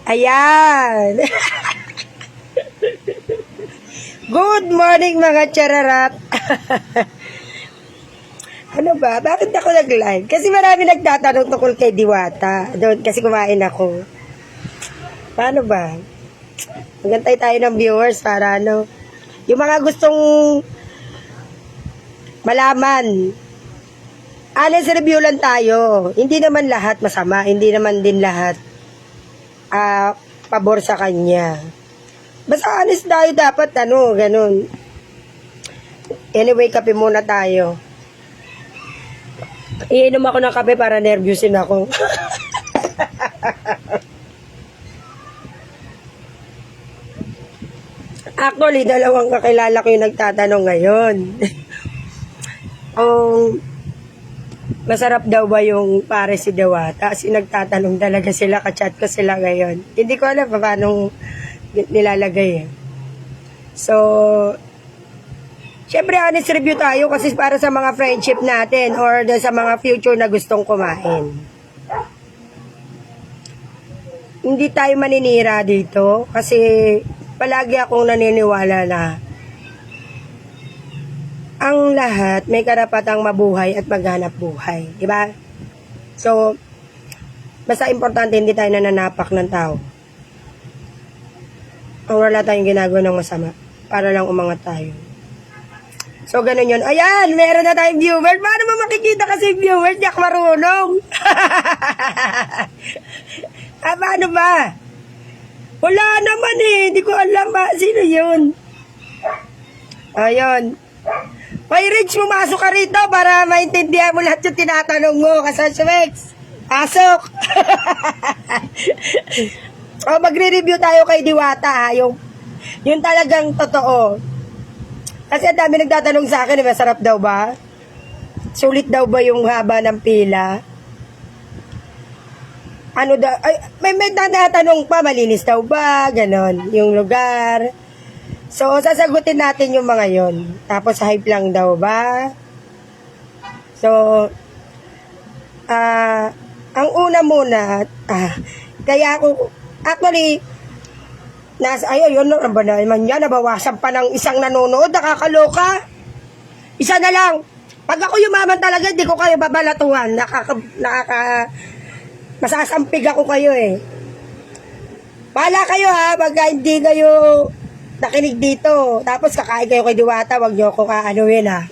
Ayan. Good morning mga chararat. Ano ba? Bakit ako nag-live? Kasi marami nagtatanong tungkol kay Diwata. Doon kasi kumain ako. Paano ba? Magantay tayo ng viewers para ano. Yung mga gustong malaman. Honest review lang tayo. Hindi naman lahat masama. Hindi naman din lahat pabor sa kanya. Basta honest tayo dapat, ganun. Anyway, kape muna tayo. Iinom ako ng kape para nervyusin ako. Actually, dalawang kakilala ko yung nagtatanong ngayon. Masarap daw ba yung pare si Diwata? Kasi nagtatanong talaga sila, kachat ko sila ngayon. Hindi ko alam paano nilalagay eh. So, syempre honest review tayo kasi para sa mga friendship natin or sa mga future na gustong kumain. Hindi tayo maninira dito kasi palagi akong naniniwala na ang lahat may karapatang mabuhay at maghanap buhay. Diba? So, basta importante hindi tayo nananapak ng tao. Ang wala tayong ginagawa ng masama para lang umangat tayo. So, ganun yun. Ayan, meron na tayong viewers. Paano ba makikita kasi viewers? Di ako marunong. Paano ba? Wala naman eh. Hindi ko alam ba. Sino yun? Ayun. Hoy, Rich, pumasok ka rito para maintindihan mo lahat yung tinatanong mo. Kasaswex. Pasok. Magre-review tayo kay Diwata, ha? Yung talagang totoo. Kasi ang dami nagtatanong sa akin, masarap daw ba? Sulit daw ba yung haba ng pila? Ano daw? Ay, may tatanong pa, malinis daw ba? Ganon, yung lugar. So, sasagutin natin yung mga yon. Tapos, hype lang daw ba? So, ang una muna, kaya ako, actually, ayun, ano ba naman yan? Nabawasan pa ng isang nanonood, nakakaloka. Isa na lang. Pag ako yumaman talaga, hindi ko kayo babalatuhan. Masasampig ako kayo eh. Bahala kayo ha, pag hindi kayo nakinig dito. Tapos kakain kayo kay Diwata, wag nyo ko kaanuhin ha.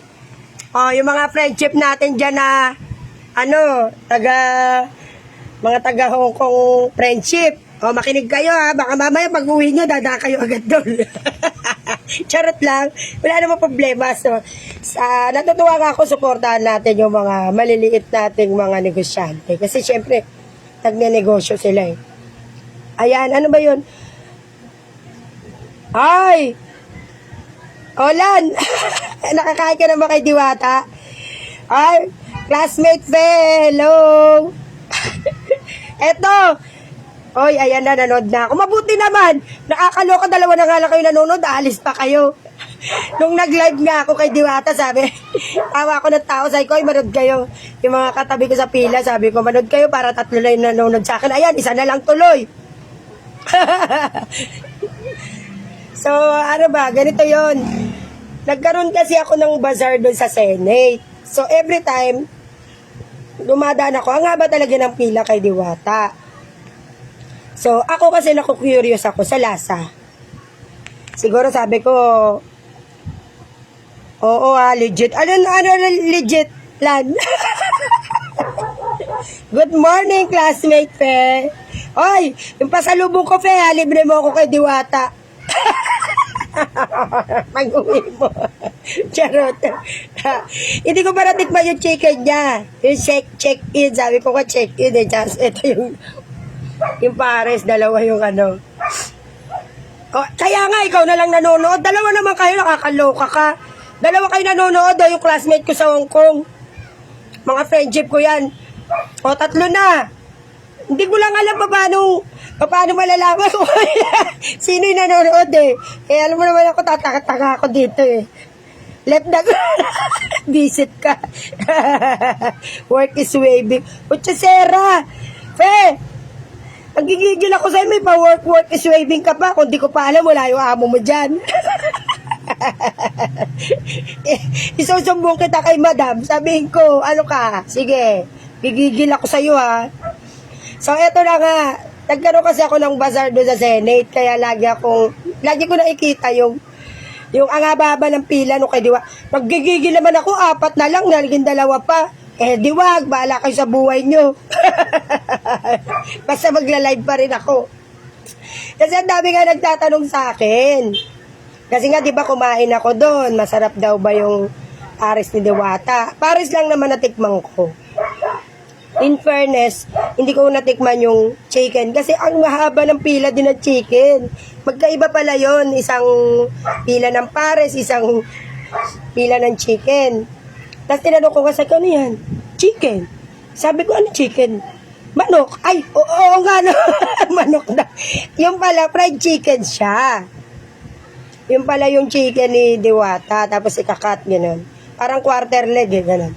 Yung mga friendship natin dyan na, mga taga Hong Kong friendship. Makinig kayo ha, baka mamaya pag-uwi nyo, dada kayo agad doon. Charot lang, wala namang problema. So, natutuwa nga ako, suportahan natin yung mga maliliit nating mga negosyante. Kasi syempre, nagne-negosyo sila eh. Ayan, ano ba yun? Ay! Olan! Nakakain ka naman kay Diwata? Ay, classmate hello! Eto! Oy, ayan na, nanood na ako. Mabuti naman! Nakakaloka, dalawa na nga lang kayo nanonood, aalis pa kayo. Nung nag-live nga ako kay Diwata, sabi, tawa ako ng tao, sabi ko, ay, manood kayo. Yung mga katabi ko sa pila, sabi ko, manood kayo para tatlo na yung nanonood sa akin. Ayan, isa na lang tuloy. So, ano ba, ganito yon. Nagkaroon kasi ako ng bazaar doon sa Senate. So, every time, dumadaan ako, ang haba talaga ng pila kay Diwata. So, ako kasi naku-curious ako sa lasa. Siguro sabi ko, oo legit. Ano legit lan? Good morning, classmate, Fe. Oy, yung pasalubong ko, Fe, libre mo ako kay Diwata. Pag-uwi mo. Charot. Hindi ko para tikman yung chicken niya. Yung check-in. Sabi ko ka check-in eh. Just, ito yung pares, dalawa yung kaya nga, ikaw na lang nanonood. Dalawa naman kayo, nakakaloka ka. Dalawa kayo nanonood, yung classmate ko sa Hong Kong. Mga friendship ko yan. Tatlo na. Hindi ko lang alam paano malalaman ko sino yung nanonood eh. Alam mo naman ako, tataka ako dito eh. Left na visit ka. Work is waving. Utsasera. Fe, Nagigigil ako sa'yo, may pa-work is waving ka pa. Kung di ko pa alam, wala yung amo mo dyan. Isusumbong kita kay madam. Sabihin ko, ano ka? Sige, gigigil ako sa'yo ha. So, eto na nga. Nagkaroon kasi ako ng bazaar doon sa Senate. Kaya lagi ko nakikita yung ang haba-haba ng pila no kay Diwa. Naggigigil naman ako, 4 na lang, naging 2 pa. Eh, diwag, bahala kayo sa buhay nyo. Basta magla-live pa rin ako. Kasi ang dami nga nagtatanong sa akin. Kasi nga, di ba, kumain ako doon. Masarap daw ba yung Paris ni Diwata? Paris lang naman natikman ko. In fairness, hindi ko natikman yung chicken. Kasi ang mahaba ng pila din ng chicken. Magkaiba pala yon, isang pila ng Paris, isang pila ng chicken. Tapos tinanong ko kasi, ano yan? Chicken. Sabi ko, ano chicken? Manok. Ay, oo nga no. Manok na. Yung pala, fried chicken siya. Yung pala yung chicken ni Diwata. Tapos ikakat, gano'n. Parang quarter leg, gano'n.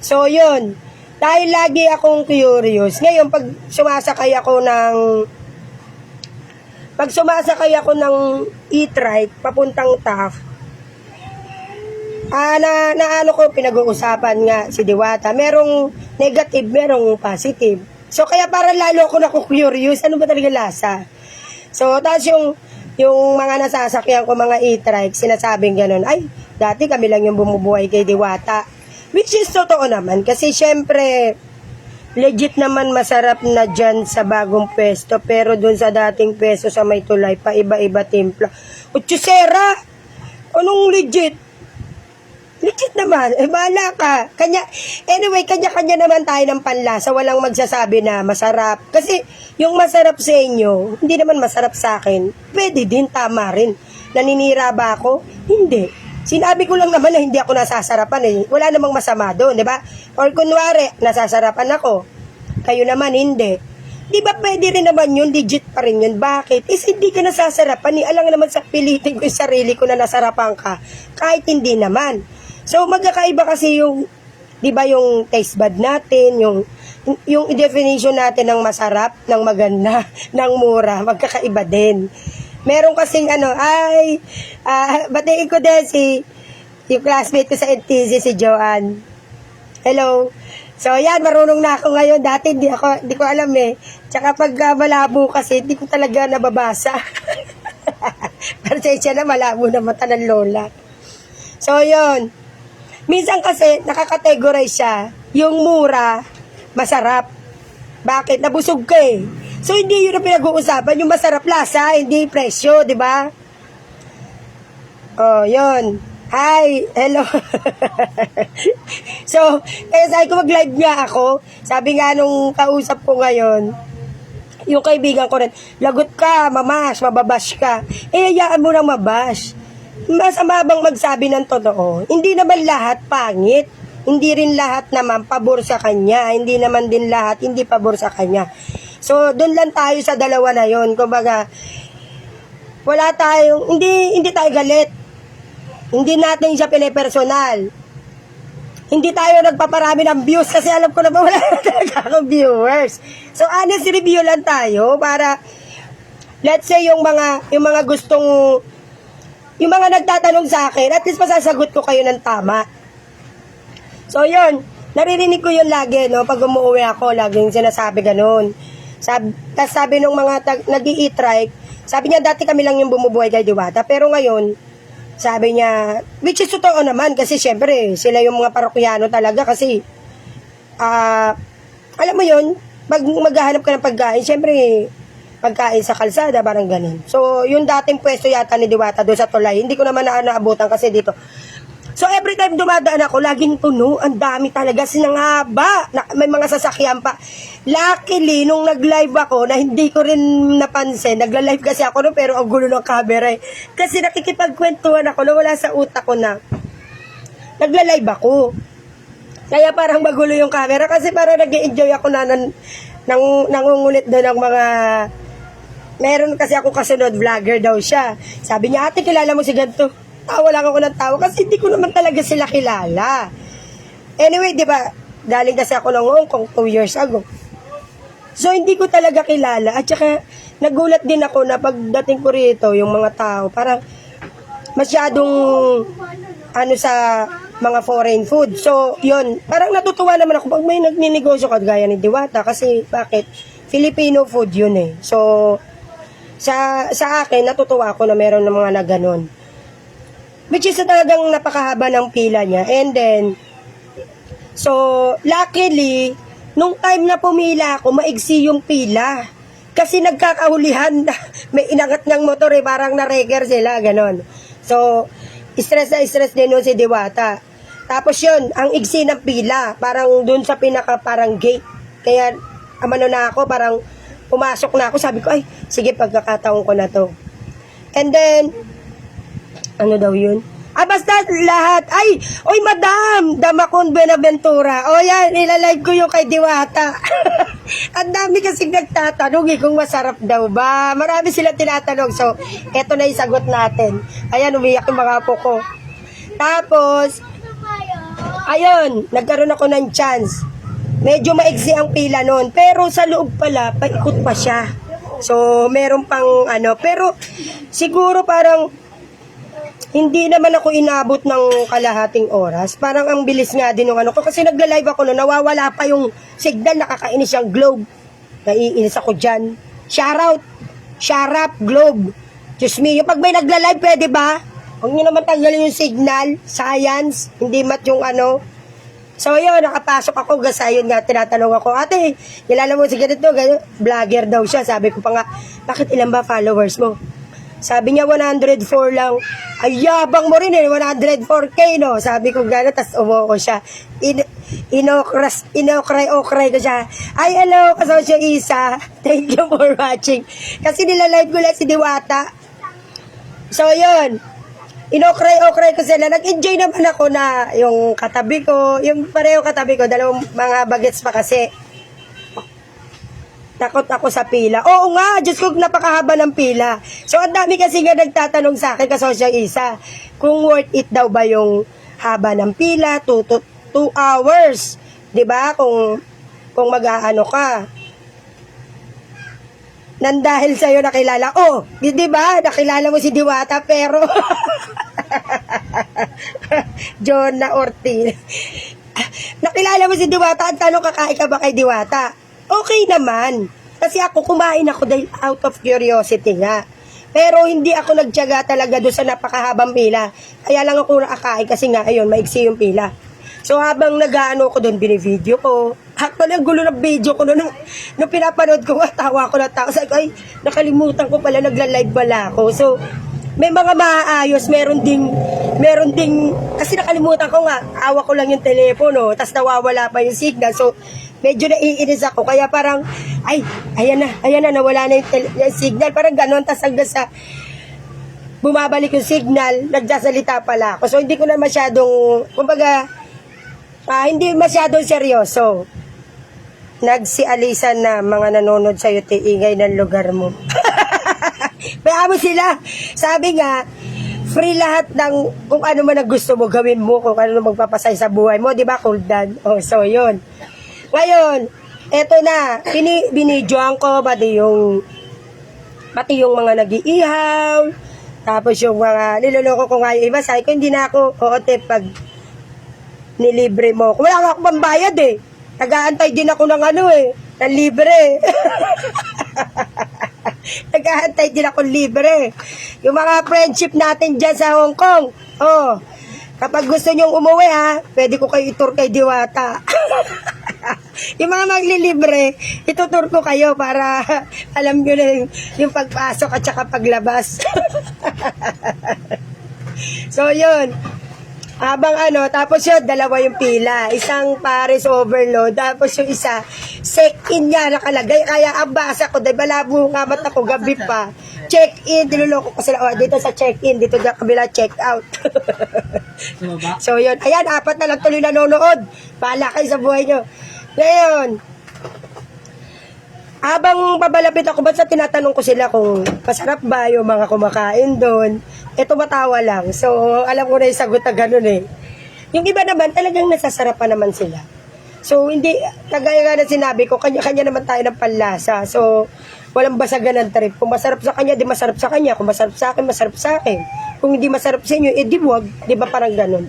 So, yun. Dahil lagi akong curious. Ngayon, pag sumasakay ako ng e-trike, papuntang TAF, ano ko, pinag-uusapan nga si Diwata. Merong negative, merong positive. So, kaya para lalo ako naku-curious, ano ba talaga lasa? So, tapos yung mga nasasakyan ko, mga e-trike, sinasabing ganun, ay, dati kami lang yung bumubuhay kay Diwata. Which is totoo naman, kasi syempre, legit naman masarap na dyan sa bagong pwesto, pero dun sa dating pwesto sa may tulay, pa iba-iba timpla. Utsusera! Anong legit? Legit naman, bahala ka. Kanya-kanya naman tayo ng panlasa. Walang magsasabi na masarap. Kasi yung masarap sa inyo, hindi naman masarap sa akin. Pwede din, tama rin. Naninira ba ako? Hindi. Sinabi ko lang naman na hindi ako nasasarapan eh. Wala namang masama doon, di ba? Or kunwari, nasasarapan ako. Kayo naman hindi. Di ba pwede rin naman yun, legit pa rin yun. Bakit? Hindi ka nasasarapan. Alang naman sa pilitin ko yung sarili ko na nasarapan ka. Kahit hindi naman. So, magkakaiba kasi yung, di ba yung taste bud natin, yung definition natin ng masarap, ng maganda, ng mura, magkakaiba din. Meron kasing batiin ko din yung classmate ko sa NTC, si Joanne. Hello. So, yan, marunong na ako ngayon. Dati, di ko alam eh. Tsaka pag malabo kasi, hindi ko talaga nababasa. Pero siya na, malabo na mata ng lola. So, yun. Minsan kasi, nakakategorize siya, yung mura, masarap. Bakit? Nabusog ka eh. So, hindi yun ang pinag-uusapan. Yung masarap lasa, hindi presyo, di ba? Oh, yun. Hi, hello. So, kaya sabi ko mag-live nga ako. Sabi nga nung kausap ko ngayon, yung kaibigan ko rin, lagot ka, mamash, mababash ka. Hayaan mo nang mabash. Masama bang magsabi ng totoo? Hindi naman lahat pangit. Hindi rin lahat naman pabor sa kanya. Hindi naman din lahat hindi pabor sa kanya. So, doon lang tayo sa dalawa na yon. Kumbaga, wala tayong, hindi tayo galit. Hindi natin siya pinipersonal. Hindi tayo nagpaparami ng views kasi alam ko na ba wala na talaga akong viewers. So, honest review lang tayo para, let's say, yung mga gustong, yung mga nagtatanong sa akin, at least masasagot ko kayo ng tama. So, yun. Naririnig ko yun lagi, no? Pag umuwi ako, laging sinasabi ganun. Tapos sabi nung mga nag-i-trike, sabi niya, dati kami lang yung bumubuhay kay Diwata. Pero ngayon, sabi niya, which is totoo naman, kasi syempre, sila yung mga parokyano talaga, kasi, alam mo yun, pag maghahanap ka ng pagkain, syempre, pagkain sa kalsada, parang ganun. So, yung dating pwesto yata ni Diwata doon sa tulay, hindi ko naman naabutan kasi dito. So, every time dumadaan ako, laging puno, ang dami talaga, sinangaba, may mga sasakyan pa. Luckily, nung nag-live ako, na hindi ko rin napansin, nagla-live kasi ako no, pero ang gulo ng camera eh. Kasi nakikipagkwentuhan ako na wala sa utak ko na nagla-live ako. Kaya parang magulo yung camera kasi parang nag-enjoy ako na nangungulit doon ng mga. Meron kasi ako kasunod, vlogger daw siya. Sabi niya, ate, kilala mo si ganito? Tawa lang ako ng tawa kasi hindi ko naman talaga sila kilala. Anyway, di ba, galing kasi ako ng Hong Kong 2 years ago. So, hindi ko talaga kilala. At saka, nagulat din ako na pagdating ko rito, yung mga tao, parang masyadong ano sa mga foreign food. So, yun. Parang natutuwa naman ako pag may nagninegosyo ka gaya ni Diwata. Kasi, bakit? Filipino food yun eh. So, sa akin, natutuwa ako na meron ng mga na ganon. Which is talagang napakahaba ng pila niya. And then, so, luckily, nung time na pumila ako, maigsi yung pila. Kasi nagkakahulihan, may inangat ng motor eh, parang na-wrecker sila, ganon. So, stress na stress din nun si Diwata. Tapos yun, ang igsi ng pila, parang dun sa pinaka parang gate. Kaya, amano na ako, parang pumasok na ako, sabi ko, ay, sige, pagkakataon ko na to. And then, ano daw yun? Basta lahat. Ay, oy madam, Damakon Buenaventura. O yan, ilalive ko yung kay Diwata. Ang dami kasi nagtatanong kung masarap daw ba. Marami sila tinatanong. So, eto na yung sagot natin. Ayan, umiyak yung mga apo ko. Tapos, ayun, nagkaroon ako ng chance. Medyo maigsi ang pila nun. Pero sa loob pala, paikot pa siya. So, meron pang ano. Pero, siguro parang, hindi naman ako inabot ng kalahating oras. Parang ang bilis nga din ng ano ko. Kasi nagla-live ako no, nawawala pa yung signal, nakakainis yung globe. Naiinis ako dyan. Shoutout! Shoutout, globe! Diyos me, yung pag may nagla-live, pwede ba? Huwag nyo naman tanggalin yung signal. Science, hindi mat yung ano. So yun, nakapasok ako. Kasi yun nga, tinatanong ako, ate, kilala mo si ganito, ganito. Vlogger daw siya. Sabi ko pa nga, bakit ilan ba followers mo? Sabi niya 104 lang. Ay, yabang mo rin eh, 104K no. Sabi ko gano'n, tas umuko siya. Inokray ko siya. Ay, hello, kasosyo Isa. Thank you for watching. Kasi nilalive ko lang si Diwata. So, yun. Inokray ko sila. Nag-enjoy naman ako na yung katabi ko, yung pareho katabi ko, dalawang mga bagets pa kasi. Takot ako sa pila. Oo nga, Diyos ko, napakahaba ng pila. So, ang dami kasi nga nagtatanong sa akin, kasosyang Isa, kung worth it daw ba yung haba ng pila, 2 hours. 'Di ba? Kung mag-aano ka. Nang dahil sa'yo nakilala, di ba? Nakilala mo si Diwata, pero Jonah Ortiz. Nakilala mo si Diwata, ang tanong, kakain ka ba kay Diwata? Okay naman. Kasi ako, kumain ako dahil out of curiosity nga. Pero hindi ako nagtiyaga talaga doon sa napakahabang pila. Kaya lang ako nakakain kasi nga, ayun, maigsi yung pila. So habang nag-ano ko doon, binivideo ko. Actually, ang gulo ng video ko noon. Nung pinapanood ko, tawa ko na tawa. Sabi ko, ay, nakalimutan ko pala, nagla-live pala ako. So, may mga maayos, meron ding, kasi nakalimutan ko nga, awa ko lang yung telepono, tapos nawawala pa yung signal. So, medyo naiinis ako, kaya parang, ay, ayan na, nawala na yung signal, parang ganon, tas hanggang sa bumabalik yung signal, nagsasalita pala ako. So, hindi ko na masyadong, kumbaga, hindi masyadong seryoso. Nagsialisan na mga nanonood sa'yo, tiingay ng lugar mo. Kaya mo sila, sabi nga, free lahat ng kung ano man ang gusto mo, gawin mo, kung ano magpapasay sa buhay mo, di ba, Kuldan? So, yun. Ngayon, eto na, binidyoan ko, pati yung mga nag-iihaw, tapos yung mga niloloko ko nga yung iba, sabi ko, hindi na ako oote pag nilibre mo. Wala nga akong pambayad eh. Nag-aantay din ako ng ano eh, ng libre. Nag-aantay din ako libre. Yung mga friendship natin dyan sa Hong Kong, kapag gusto nyong umuwi ha, pwede ko kayo itur kay Diwata. Yung mga maglilibre, itutur ko kayo para alam nyo na yung pagpasok at saka paglabas. So yun, habang tapos yun, dalawa yung pila, isang Paris overload, tapos yung isa, check-in niya nakalagay, kaya ang basa ko, dahil malabo nga mata ko, gabi pa, check-in, niloloko ko sila, dito sa check-in, dito sa kabila, check-out. So yun, ayan, 4 na lang tuloy nanonood, bahala kayo sa buhay nyo. Ngayon, habang pabalapit ako, basta tinatanong ko sila kung masarap ba yung mga kumakain doon. Tumatawa lang. So, alam ko na yung sagot na ganun eh. Yung iba naman, talagang nasasarapan naman sila. So, hindi, kagaya nga na sinabi ko, kanya-kanya naman tayo ng panlasa. So, walang basagan ng trip. Kung masarap sa kanya, di masarap sa kanya. Kung masarap sa akin, masarap sa akin. Kung hindi masarap sa inyo, di wag. Di ba parang ganun?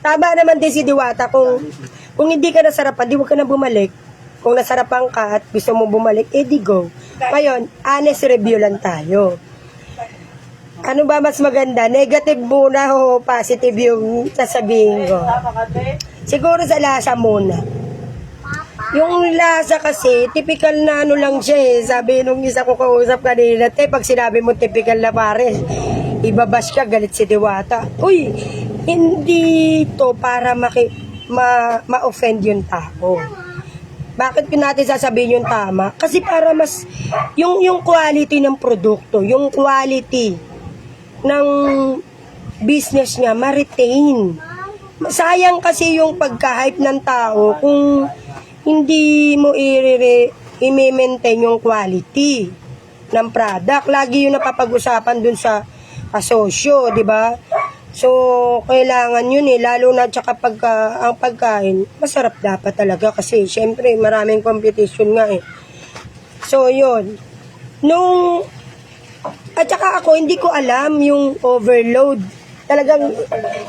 Tama naman din si Diwata, kung hindi ka nasarapan, di wag ka na bumalik. Kung nasarapan ka at gusto mo bumalik, di go. Ngayon, honest review lang tayo. Ano ba mas maganda? Negative muna o positive yung sasabihin ko? Siguro sa lasa muna. Yung lasa kasi, typical na ano lang siya eh. Sabi nung isa ko kausap kanina, pag sinabi mo typical na pare, ibabash ka, galit si Diwata. Uy, hindi to para ma-offend yung tao. Bakit natin sasabihin yung tama? Kasi para mas, yung quality ng produkto, yung quality ng business niya, ma-retain. Sayang kasi yung pagka-hype ng tao kung hindi mo i-maintain yung quality ng product. Lagi yung napapag-usapan dun sa asosyo, di ba? So, kailangan yun lalo na tsaka ang pagkain, masarap dapat talaga kasi syempre maraming competition nga eh. So, yun. At saka ako, hindi ko alam yung overload. Talagang,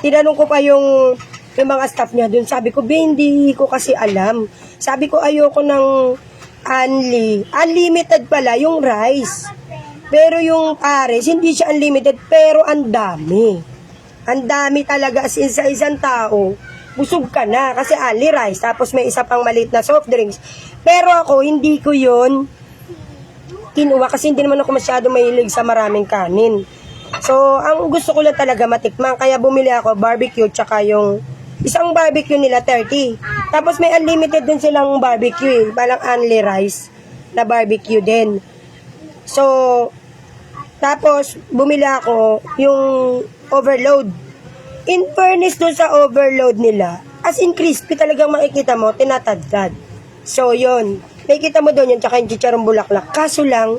tinanong ko pa yung mga staff niya dun. Sabi ko, hindi ko kasi alam. Sabi ko, ayoko ng unlimited pala yung rice. Pero yung pares, hindi siya unlimited, pero ang dami. Ang dami talaga, as in sa isang tao, busog ka na kasi only rice, tapos may isa pang maliit na soft drinks. Pero ako, hindi ko yun kinuha kasi hindi naman ako masyado mahilig sa maraming kanin. So, ang gusto ko lang talaga matikman, kaya bumili ako barbecue, tsaka yung isang barbecue nila 30. Tapos may unlimited din silang barbecue parang only rice na barbecue din. So, tapos bumili ako yung overload. In fairness dun sa overload nila, as in crispy talagang makikita mo, tinatadtad. So, yun. Makikita mo doon yun, tsaka yung chicharong bulaklak. Kaso lang,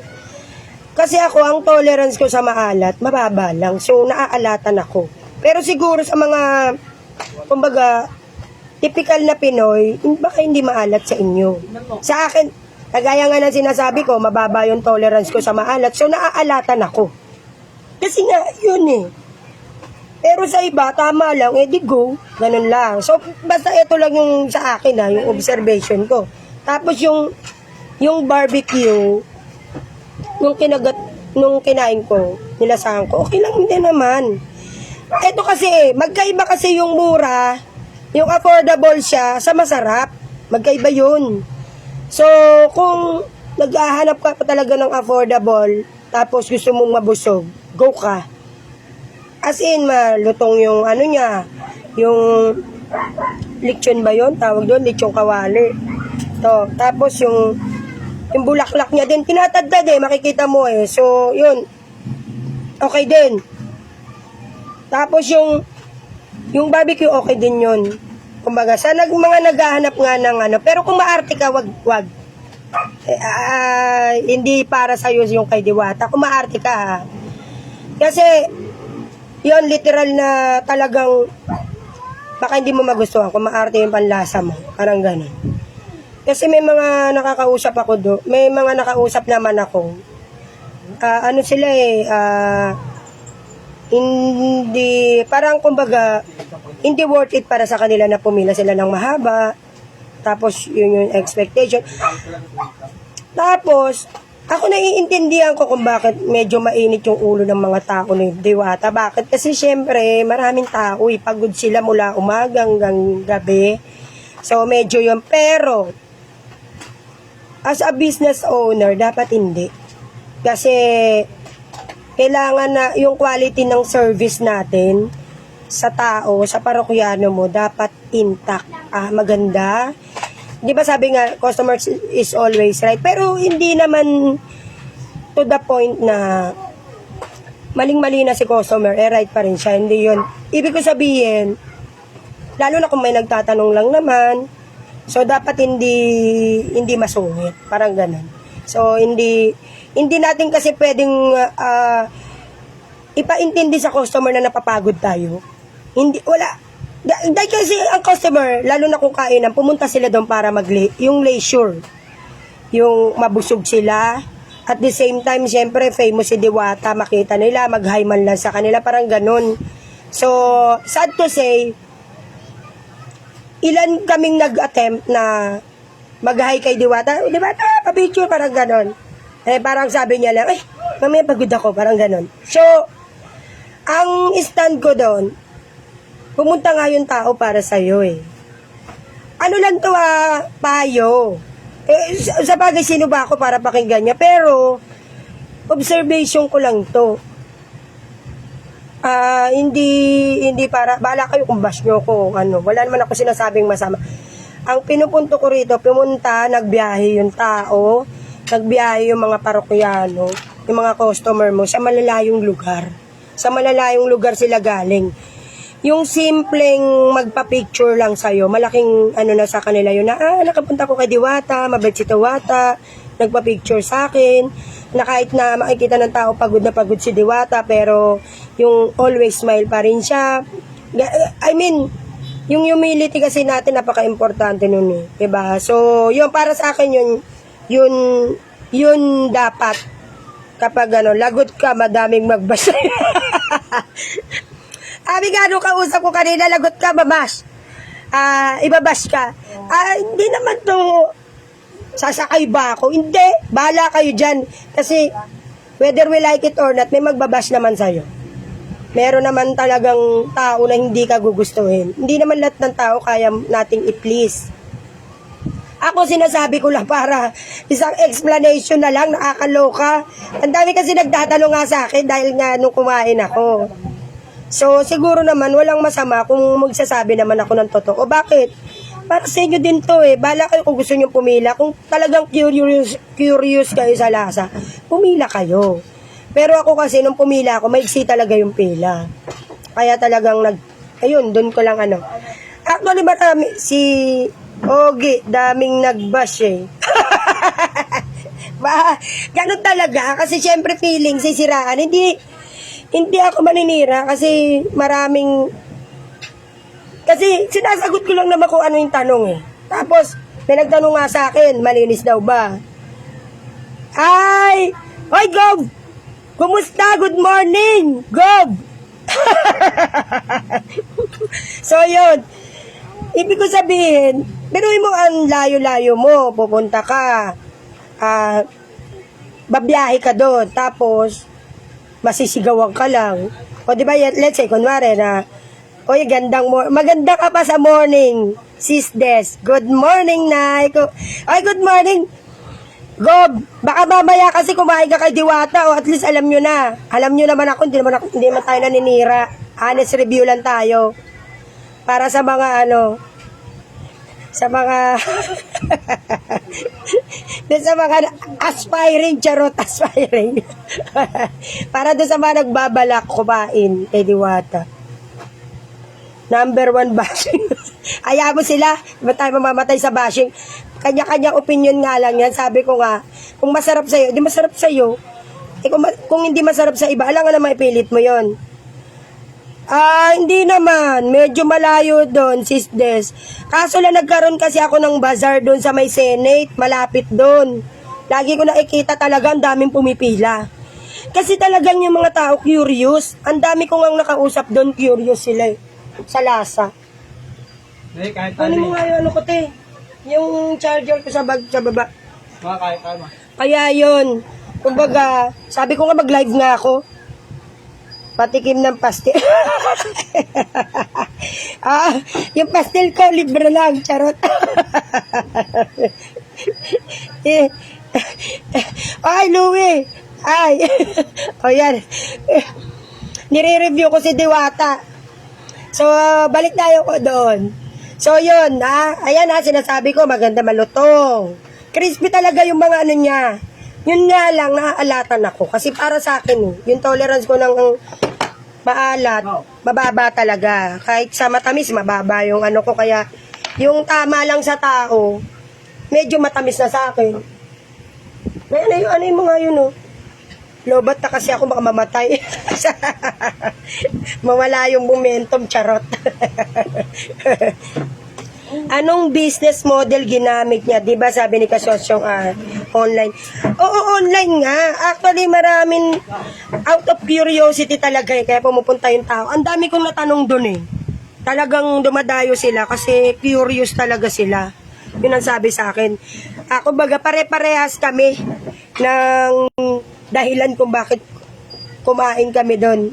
kasi ako, ang tolerance ko sa maalat, mababa lang. So, naaalatan ako. Pero siguro sa mga, kumbaga, typical na Pinoy, baka hindi maalat sa inyo. Sa akin, kagaya nga ng sinasabi ko, mababa yung tolerance ko sa maalat. So, naaalatan ako. Kasi nga, yun eh. Pero sa iba, tama lang, di go. Ganun lang. So, basta ito lang yung sa akin yung observation ko. Tapos yung barbecue, nung kinain ko, nilasahan ko, okay lang din naman. Ito kasi magkaiba kasi yung mura, yung affordable siya sa masarap. Magkaiba yun. So, kung naghahanap ka pa talaga ng affordable, tapos gusto mong mabusog, go ka. As in, malutong yung ano niya, yung lechon ba yun? Tawag doon, lechon kawali. To, tapos yung bulaklak niya din, tinatadtad makikita mo So, yun, okay din. Tapos yung barbecue, okay din yun. Kumbaga, sa mga naghahanap nga ng ano, pero kung maarte ka, wag. Hindi para sa'yo yung kay Diwata. Kung maarte ka, ha. Kasi, yun, literal na talagang baka hindi mo magustuhan kung maarte yung panlasa mo. Parang gano'n. Kasi may mga nakakausap ako may mga nakausap naman ako. Ano sila hindi, parang kumbaga, hindi worth it para sa kanila na pumila sila ng mahaba. Tapos, yun yung expectation. Tapos, ako naiintindihan ko kung bakit medyo mainit yung ulo ng mga tao ni Diwata. Bakit? Kasi syempre, maraming tao, pagod sila mula umaga hanggang gabi. So, medyo yun. Pero, as a business owner, dapat hindi. Kasi, kailangan na yung quality ng service natin sa tao, sa parokyano mo, dapat intact. Maganda. Di ba sabi nga, customer is always right. Pero hindi naman to the point na maling-mali na si customer, right pa rin siya. Hindi yun. Ibig ko sabihin, lalo na kung may nagtatanong lang naman, so dapat hindi masungit. Parang ganun. So, hindi natin kasi pwedeng ipaintindi sa customer na napapagod tayo. Wala. Dahil kasi ang customer, lalo na kung kainan, pumunta sila doon para yung leisure. Yung mabusog sila. At the same time, syempre, famous si Diwata, makita nila, mag-hi man lang sa kanila, parang ganun. So, sad to say, ilan kaming nag-attempt na mag-hi kay Diwata, Diwata, pa-picture, parang ganun. Parang sabi niya lang, mamaya pagod ako, parang ganun. So, ang stand ko doon, pumunta nga yung tao para sa'yo Ano lang to payo. Sa bagay, sino ba ako para pakinggan niya? Pero, observation ko lang to. Hindi para, bahala kayo kung bash nyo ko, wala naman ako sinasabing masama. Ang pinupunto ko rito, pumunta, nagbiyahe yung tao, nagbiyahe yung mga parokyano, yung mga customer mo, sa malalayong lugar. Sa malalayong lugar sila galing. Yung simpleng magpa-picture lang sa'yo, malaking na sa kanila yun na, nakapunta ko kay Diwata, mabait si Diwata, nagpa-picture sa akin, na kahit na makikita ng tao pagod na pagod si Diwata, pero yung always smile pa rin siya. I mean, yung humility kasi natin, napaka-importante nun diba? So, yun, para sa akin yun dapat, kapag lagot ka, madaming magbasa. Abigano kausap ko kanina, lagot ka, babash. Ibabash ka. Hindi naman to, sasakay ba ako? Hindi, bahala kayo dyan. Kasi, whether we like it or not, may magbabash naman sa'yo. Meron naman talagang tao na hindi ka gugustuhin. Hindi naman lahat ng tao kaya nating i-please. Ako sinasabi ko lang para isang explanation na lang, nakakaloka. Ang dami kasi nagtatanong nga sa akin dahil nga nung kumain ako. So, siguro naman, walang masama kung magsasabi naman ako ng totoo. Bakit? Para sa inyo din to Bahala kayo kung gusto nyo pumila. Kung talagang curious kayo sa lasa, pumila kayo. Pero ako kasi, nung pumila ako, maiksi talaga yung pila. Kaya talagang ayun, doon ko lang Actually, marami, si Ogie, daming nag-bash Ganun talaga. Kasi syempre feeling, sisiraan. Hindi ako maninira kasi kasi sinasagot ko lang naman kung ano yung tanong Tapos, may nagtanong nga sa akin, malinis daw ba? Hoy, Gob! Kumusta? Good morning, Gob! So, yun. Ibig ko sabihin, biruin mo ang layo-layo mo, pupunta ka, babiyahe ka doon, tapos, masisigawan ka lang. O di ba, let's say, kunwari na, oy, maganda ka pa sa morning, sis Des. Good morning, Nay. Oy, good morning. Gob, baka mamaya kasi kumain ka kay Diwata o at least alam nyo na. Alam nyo naman ako, hindi naman tayo naninira. Honest review lang tayo. Para sa mga sa mga sa mga aspiring para doon sa mga nagbabalak kumain kay Diwata. Number 1 bashing. Ayaw mo sila, ba't tayo mamamatay sa bashing? Kanya-kanya opinion nga lang yan. Sabi ko nga, kung masarap sa'yo, di masarap sa'yo. Kung hindi masarap sa iba, alam nga naman ipilit mo yon. Hindi naman. Medyo malayo doon, sis Des. Kaso lang nagkaroon kasi ako ng bazaar doon sa may Senate. Malapit doon. Lagi ko nakikita talaga, ang daming pumipila. Kasi talagang yung mga tao curious. Ang dami ko ngang nakausap doon, curious sila sa lasa. Kahit Ano mo nga yung yung charger ko sa baba. Kahit Kaya yun. Kumbaga, sabi ko nga mag-live nga ako. Patikim ng pastel. Yung pastel ko, libre lang, charot. Ay, Louie. Ay. O yan. Nire-review ko si Diwata. So, balik tayo ko doon. So, yun, ayan sinasabi ko, maganda malutong. Crispy talaga yung mga niya. Yun nga lang, naaalatan ako. Kasi para sa akin, yung tolerance ko ng maalat, mababa talaga. Kahit sa matamis, mababa yung ko. Kaya, yung tama lang sa tao, medyo matamis na sa akin. May ano yung mga yun, Lobat na kasi ako, baka mamatay. Mawala yung momentum, charot. Anong business model ginamit niya? Diba sabi ni Kasosyong online? Oo, online nga. Actually, maraming out of curiosity talaga kaya pumupunta yung tao. Ang dami kong natanong dun Talagang dumadayo sila kasi curious talaga sila. Yun ang sabi sa akin. Ako baga pare-parehas kami ng dahilan kung bakit kumain kami doon.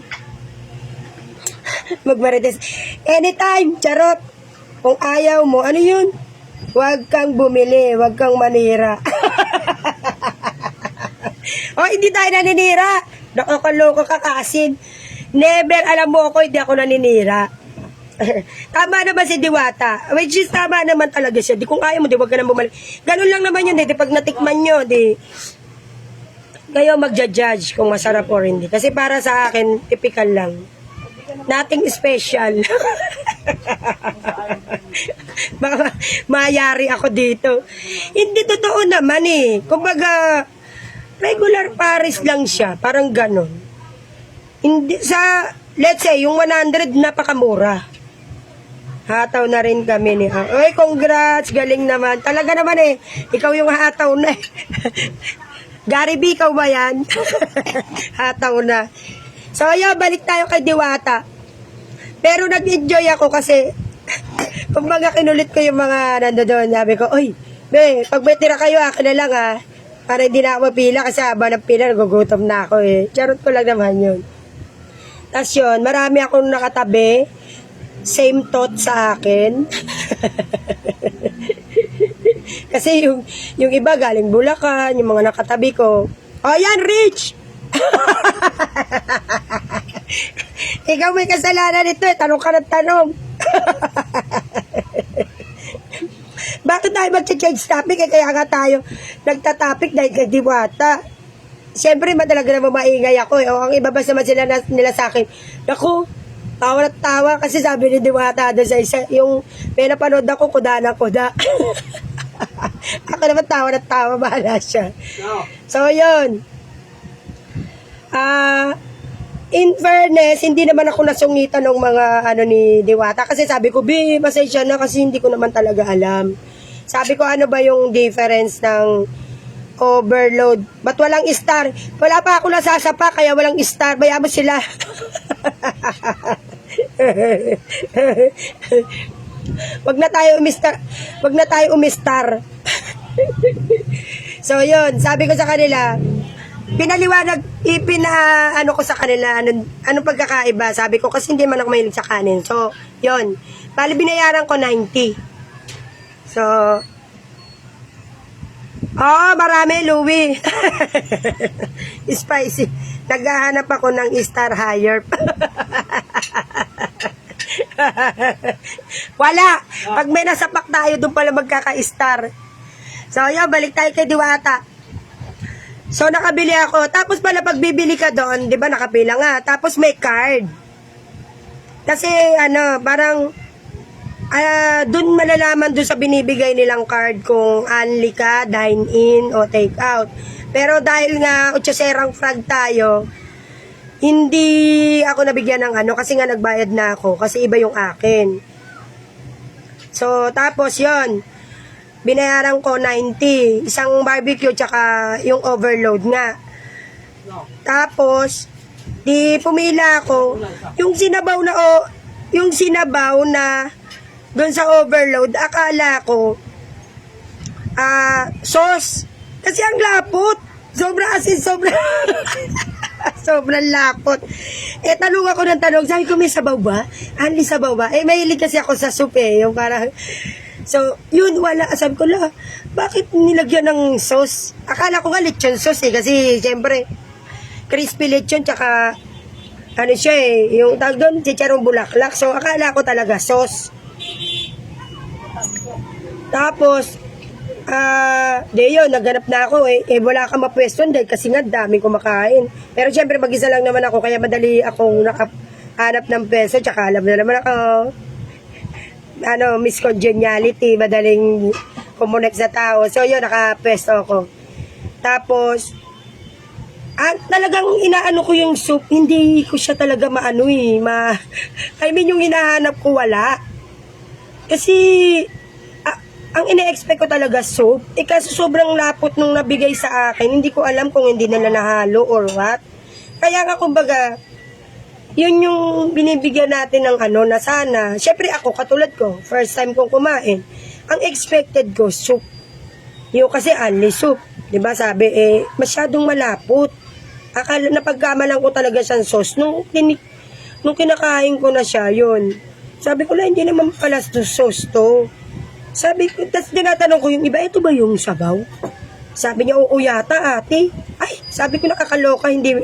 Magmarites. Anytime, charot. Kung ayaw mo, ano yun? Huwag kang bumili, huwag kang manira. Hindi tayo naninira. Nakakaloko ka kasin. Never, alam mo ako, hindi ako naninira. Tama naman si Diwata. Which is tama naman talaga siya. Di kung ayaw mo, di wag ka nang bumalik. Ganun lang naman yun, di pag natikman nyo, di kayo magja-judge kung masarap or hindi. Kasi para sa akin, typical lang. Nothing special. Baka mayari ako dito. Hindi totoo naman Kumbaga, regular Paris lang siya. Parang ganon. Hindi, let's say, yung 100 napakamura. Hataw na rin kami ni Oy, congrats, galing naman. Talaga naman ikaw yung hataw na Gary B, ikaw ba yan? Hataw na. So, balik tayo kay Diwata. Pero nag-enjoy ako kasi kumbaga kinulit ko yung mga nandoon. Sabi ko, oy, pag may tira kayo, akin na lang para hindi na ako mapila kasi haba ng pila, nagugutom na ako Charot ko lang naman yun. Tapos yun, marami akong nakatabi. Same thought sa akin. Kasi yung iba galing Bulacan, yung mga nakatabi ko. Yan, Rich! Ikaw may kasalanan nito tanong ka ng tanong. Bakit tayo mag-change topic? Kaya nga tayo nagta-topic dahil kay Diwata. Siyempre, talaga naman maingay ako ang ibabas naman nila sa akin. Naku, tawa na tawa kasi sabi ni Diwata doon sa isa, yung may napanood ako, kuda na kuda. Ako naman tawa na tawa, bahala siya. So, yun. In fairness, hindi naman ako nasungitan ng mga ni Diwata kasi sabi ko, pasensya na kasi hindi ko naman talaga alam. Sabi ko, ano ba yung difference ng overload? Ba't walang star? Wala pa ako nasasapa kaya walang star. Bayaan mo sila. Wag na tayo umistar. So, yun. Sabi ko sa kanila, pinaliwanag, ano ko sa kanila, anong pagkakaiba. Sabi ko, kasi hindi man ako mahilig sa kanin. So, yun. Bali, binayaran ko 90. So, marami, Louie. Spicy. Naghahanap ako ng star higher. Wala. Pag may nasapak tayo, doon pala magkaka-star. So, yun, balik tayo kay Diwata. So, nakabili ako. Tapos pala, pag bibili ka doon, di ba, nakapila nga. Tapos may card. Kasi, parang, doon malalaman doon sa binibigay nilang card kung only ka, dine in, o take out. Pero dahil nga, 8 frag tayo, hindi ako nabigyan ng kasi nga nagbayad na ako, kasi iba yung akin. So, tapos yon binayaran ko 90, isang barbecue tsaka yung overload nga. Tapos di pumila ako, yung sinabaw na doon sa overload, akala ko sauce. Kasi ang lapot. Sobrang lapot. Tanong ako ng tanong, sabi ko, may sabaw ba? Anli sabaw ba? Mahilig kasi ako sa soup yung parang. So, yun, wala. Sabi ko, bakit nilagyan ng sauce? Akala ko nga lechon sauce kasi siyempre, crispy lechon, tsaka, siya yung tag doon, chicharong bulaklak. So, akala ko talaga sauce. Tapos, yun, naghanap na ako wala kang mapweston dahil kasi nga daming kumakain. Pero siyempre, mag-isa lang naman ako, kaya madali akong nakahanap ng peso, tsaka alam na naman ako, Miss Congeniality, madaling kumonek sa tao. So, yun, nakapwesto ako. Tapos, Talagang inaano ko yung soup, hindi ko siya talaga maano I mean, yung hinahanap ko wala. Kasi, ang ine-expect ko talaga soup, kasi sobrang lapot nung nabigay sa akin, hindi ko alam kung hindi nila nahalo or what. Kaya nga, kumbaga, yun yung binibigyan natin ng na sana. Syempre ako, katulad ko, first time kong kumain, ang expected ko, soup. Yung kasi only soup. Diba sabi, masyadong malapot. Akala, napagkamalan ko talaga siyang sauce. Nung kinakain ko na siya, yun. Sabi ko lang, hindi naman pala sauce to. Sabi ko, tapos tinatanong ko yung iba, ito ba yung sabaw? Sabi niya, oo yata ate. Ay, sabi ko nakakaloka, hindi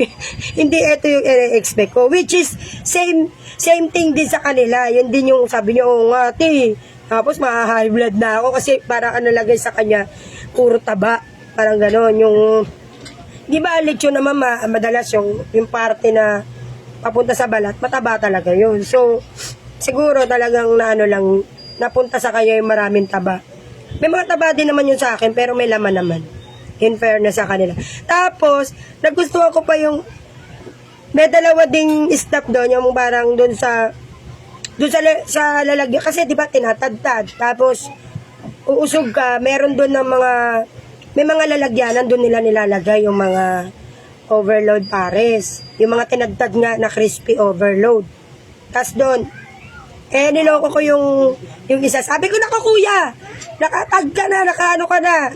ito yung expect ko. Which is, same thing din sa kanila. Yun din yung sabi niya, oo nga ate. Tapos ma-high blood na ako kasi parang lagay sa kanya, puro taba. Parang gano'n, yung di ba lechon naman madalas yung parte na papunta sa balat, mataba talaga yun. So, siguro talagang lang, napunta sa kanya yung maraming taba. May mga taba din naman yun sa akin, pero may laman naman. In fairness sa kanila. Tapos, nagustuhan ko pa yung, may dalawa ding stop doon, yung parang doon sa lalagyan. Kasi di ba tinatadtad. Tapos, uusog ka, meron doon ng may mga lalagyanan doon nila nilalagay yung mga overload pares. Yung mga tinagtad nga na crispy overload. Tapos doon, niloko ko yung isa. Sabi ko, naku kuya, nakatag ka na, nakaano ka na.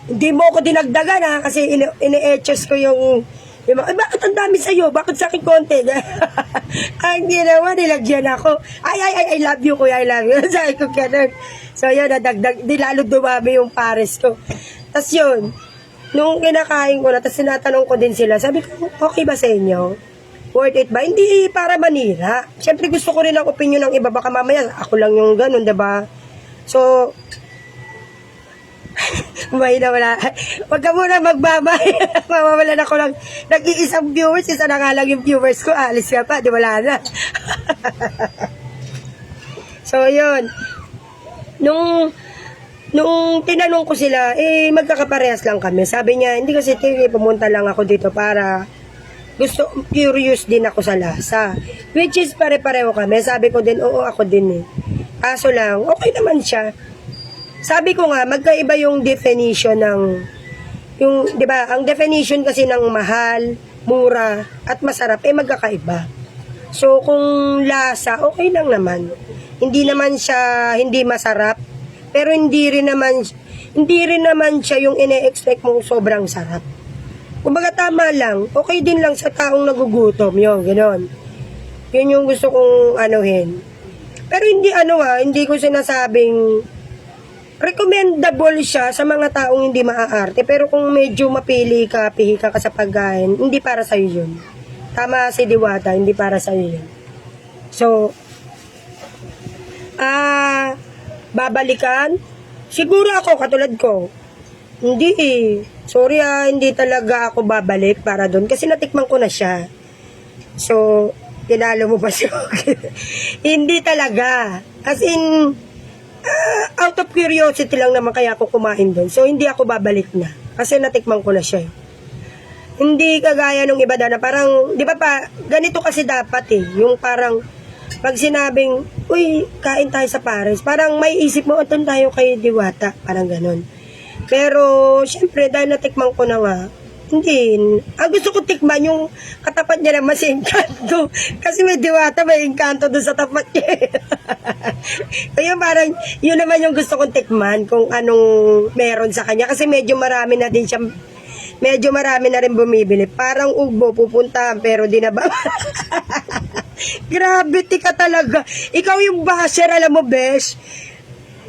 Hindi mo ako dinagdagan ha, kasi ini-etchos ko yung bakit ang dami sa'yo? Bakit sa akin konti? Ang ginawa, nilagyan ako. I love you kuya, I love you. Sabi ko ganun. So yun, nadagdag, di lalo dumami yung pares ko. Tapos yun, nung kinakain ko na, tapos sinatanong ko din sila, sabi ko, okay ba sa inyo? Worth it ba? Hindi para manira. Siyempre gusto ko rin ang opinion ng iba, baka mamaya ako lang yung ganun, diba? So, wala. Wag ka muna magbabay. Mamawalan ako lang. Nag-iisang viewers, isa na nga lang yung viewers ko. Alis ka pa, di wala na. So, yun. Nung tinanong ko sila, magkakaparehas lang kami. Sabi niya, hindi kasi pumunta lang ako dito para curious din ako sa lasa. Which is pare-pareho kami. Sabi ko din, oo ako din Kaso lang, okay naman siya. Sabi ko nga, magkaiba yung definition di ba, ang definition kasi ng mahal, mura, at masarap, magkakaiba. So, kung lasa, okay lang naman. Hindi naman siya, hindi masarap, pero hindi rin naman siya yung ine-expect mong sobrang sarap. Kumbaga tama lang, okay din lang sa taong nagugutom, yun, gano'n. Yun yung gusto kong anuhin. Pero hindi ko sinasabing recommendable siya sa mga taong hindi maaarte. Pero kung medyo mapili ka, pihika ka sa pagkain, hindi para sa'yo yun. Tama si Diwata, hindi para sa'yo yun. So, babalikan? Siguro ako, katulad ko. Hindi Sorry hindi talaga ako babalik para doon. Kasi natikman ko na siya. So, kinalo mo ba siya? Hindi talaga. As in, out of curiosity lang naman kaya ako kumain doon. So, hindi ako babalik na. Kasi natikman ko na siya. Hindi kagaya nung iba na parang, di ba pa, ganito kasi dapat yung parang, pag sinabing, uy, kain tayo sa Paris, parang may isip mo, atun tayo kay Diwata. Parang ganon. Pero, syempre, dahil natikman ko na nga, hindi. Ang gusto ko tikman yung katapat niya na mas engkanto. Kasi may Diwata, may engkanto doon sa tapat niya. Kaya parang, yun naman yung gusto kong tikman kung anong meron sa kanya. Kasi medyo marami na rin bumibili. Parang ugbo, pupuntahan, pero di na ba? Grabe, ka talaga. Ikaw yung basher, alam mo, besh.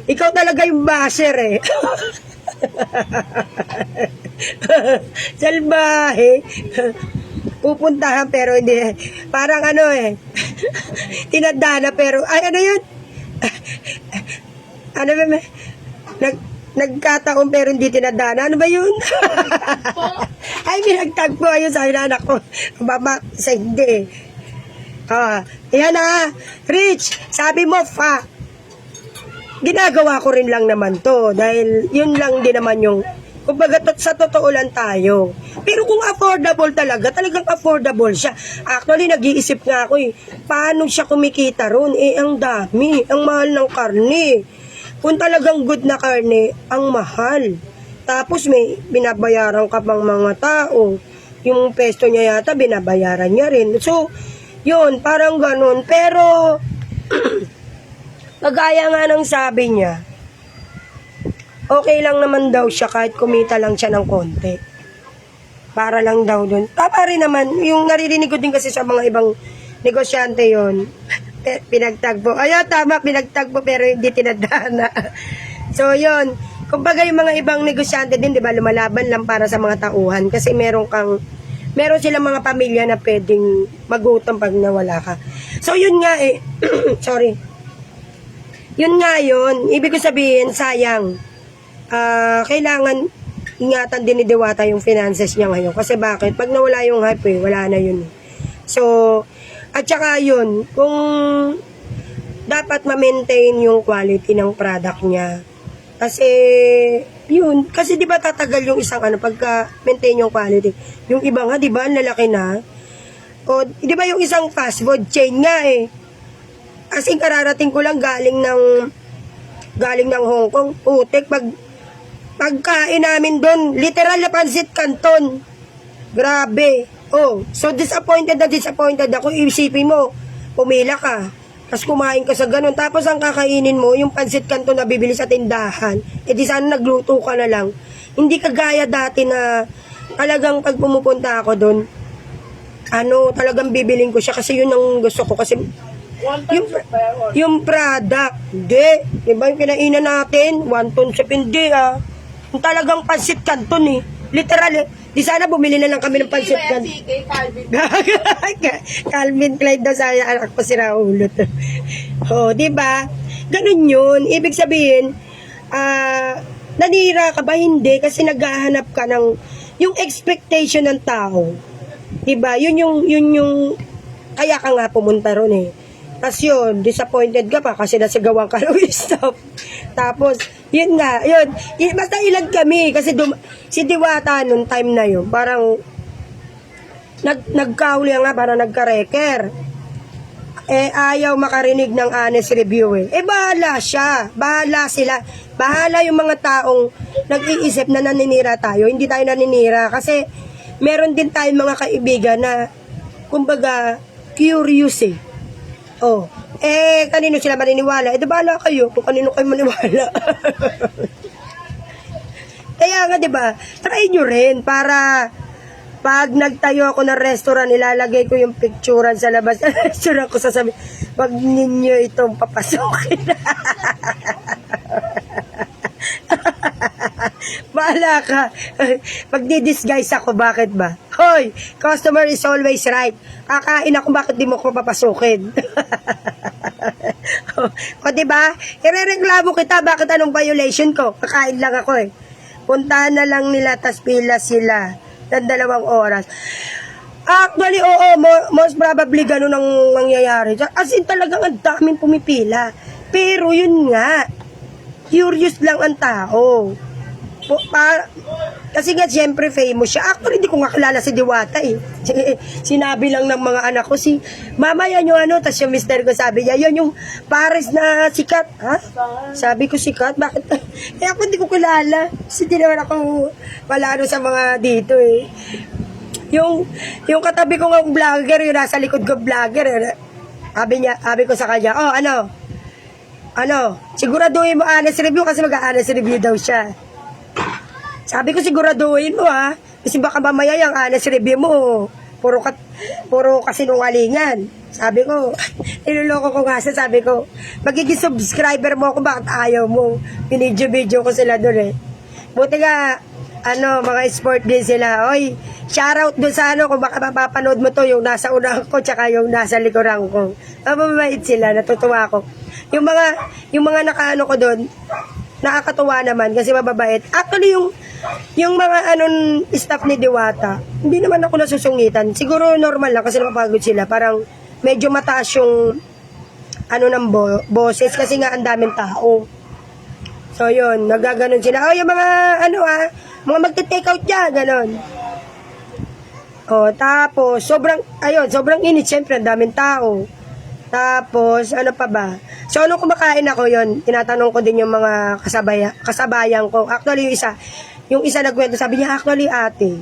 Ikaw talaga yung basher Salbahe. Pupuntahan pero hindi. Parang tinadana pero ay ano yun? Ano ba? Nagkataon pero hindi tinadana. Ano ba yun? Ay, pinagtagpo ayun sa anak ko. Mama, sa hindi yan Rich, sabi mo ginagawa ko rin lang naman to dahil yun lang din naman yung Kumbaga, sa totoo lang tayo. Pero kung affordable talaga, talagang affordable siya. Actually, nag-iisip nga ako paano siya kumikita ron? Ang dami, ang mahal ng karne. Kung talagang good na karne, ang mahal. Tapos may binabayaran ka pang mga tao. Yung pesto niya yata, binabayaran niya rin. So, yun, parang ganun. Pero, kagaya nga ng sabi niya, okay lang naman daw siya kahit kumita lang siya ng konti. Para lang daw dun. Tama rin naman, yung naririnig ko din kasi sa mga ibang negosyante yon pinagtagpo. Ayun, tama, pinagtagpo pero hindi tinadhana. So, yun. Kumbaga yung mga ibang negosyante din, di ba, lumalaban lang para sa mga tauhan. Kasi meron silang mga pamilya na pwedeng magutom pag nawala ka. So, yun nga sorry. Yun nga yun. Ibig ko sabihin, sayang. Kailangan ingatan din ni Diwata yung finances niya ngayon. Kasi bakit? Pag nawala yung hype, wala na yun. So, at saka yun, kung dapat ma-maintain yung quality ng product niya. Kasi, yun, kasi di ba tatagal yung isang pagka maintain yung quality. Yung iba nga, di ba, ang lalaki na. O, di ba yung isang fast food chain nga As in, kararating ko lang galing ng Hong Kong. Putik, pagkain namin doon, literal na pansit canton. Grabe. Oh, so disappointed ako. Isipin mo, pumila ka. Tapos kumain ka sa ganun. Tapos ang kakainin mo, yung pansit canton na bibili sa tindahan. Di sana nagluto ka na lang. Hindi kagaya dati na talagang pag pumupunta ako doon, talagang bibiling ko siya kasi yun ang gusto ko. Kasi yung product, hindi. Diba yung kinainan natin? Wonton sa pindi, Yung talagang pansit canton, Literal, Di sana bumili na lang kami ng pansit canton. Calvin Klein daw sa anak ko si Raulo. Diba? Ganun yun. Ibig sabihin, nanira ka ba? Hindi. Kasi naghahanap ka ng yung expectation ng tao. Diba? Yun yung kaya ka nga pumunta ron Tapos yun, disappointed ka pa kasi nasigawan ka ng stop. Tapos, yun nga, yun. Basta ilan kami kasi si Diwata nung time na yun, parang nagkahuli nga, parang nagka-reker. Ayaw makarinig ng honest review bahala siya. Bahala sila. Bahala yung mga taong nag-iisip na naninira tayo. Hindi tayo naninira kasi meron din tayong mga kaibigan na kumbaga curious kanino sila maniniwala? Bahala kayo kung kanino kayo maniwala. Kaya nga, diba, try nyo rin para pag nagtayo ako ng restaurant, ilalagay ko yung picturean sa labas ng restaurant ko, sasabi, wag ninyo itong papasukin. Bahala ka. Magdi-disguise ako, bakit ba? Hoy, customer is always right. Kakain ako, bakit di mo ko papasukin? O diba? Irereklamo kita, bakit anong violation ko? Kakain lang ako Puntahan na lang nila, tas pila sila ng 2 oras. Actually, most probably ganun ang mangyayari. As in, talagang ang daming pumipila. Pero yun nga, curious lang ang tao. Kasi nga, siyempre, famous siya. Actually, hindi ko nga kilala si Diwata Sinabi lang ng mga anak ko, mama, yan yung tas yung mister ko sabi niya, yun yung Paris na sikat. Ha? Sabi ko, sikat? Bakit? Ako hindi ko kilala. Kasi di naman ako palano sa mga dito Yung katabi ko ng vlogger, yung nasa likod ko vlogger, sabi ko sa kanya, siguraduhin mo honest review kasi mag-honest review daw siya. Sabi ko, siguraduhin mo kasi baka mamaya yung honest review mo, puro kasinungalingan. Sabi ko, niloloko ko nga sabi ko, magiging subscriber mo ako, bakit ayaw mo? Pinidyo-video ko sila doon Buti nga, mga sport din sila. Oy, shoutout doon sa kung baka mapapanood mo to, yung nasa unahan ko, tsaka yung nasa likuran ko. Mababait sila, natutuwa ako. Yung mga nakaano ko doon, nakakatuwa naman kasi mababait. Actually, yung mga staff ni Diwata, hindi naman ako nasusungitan. Siguro normal lang kasi napapagod sila. Parang medyo mataas yung ng boses kasi nga ang daming tao. So yun, nagaganon sila. Yung mga Mga magte-take out dyan, ganon. O, tapos, sobrang init, syempre, ang daming tao. Tapos, ano pa ba? So, nung kumakain ako yon, tinatanong ko din yung mga kasabayan ko. Actually, yung isa nagkwento, sabi niya, actually, ate,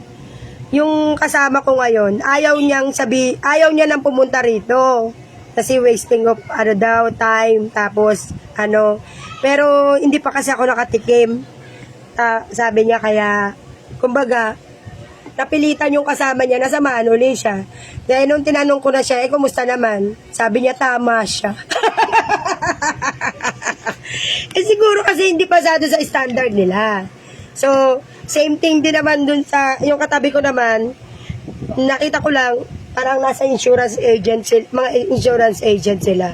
yung kasama ko ngayon, ayaw niya nang pumunta rito. Kasi wasting of, time, tapos, pero hindi pa kasi ako nakatikim. Sabi niya, kaya, kumbaga, napilitan yung kasama niya, nasamaan uli siya. Kaya nung tinanong ko na siya, kumusta naman? Sabi niya, tama siya. Siguro kasi hindi pasado sa standard nila. So, same thing din naman dun sa, yung katabi ko naman, nakita ko lang, parang nasa insurance agent, mga insurance agent sila.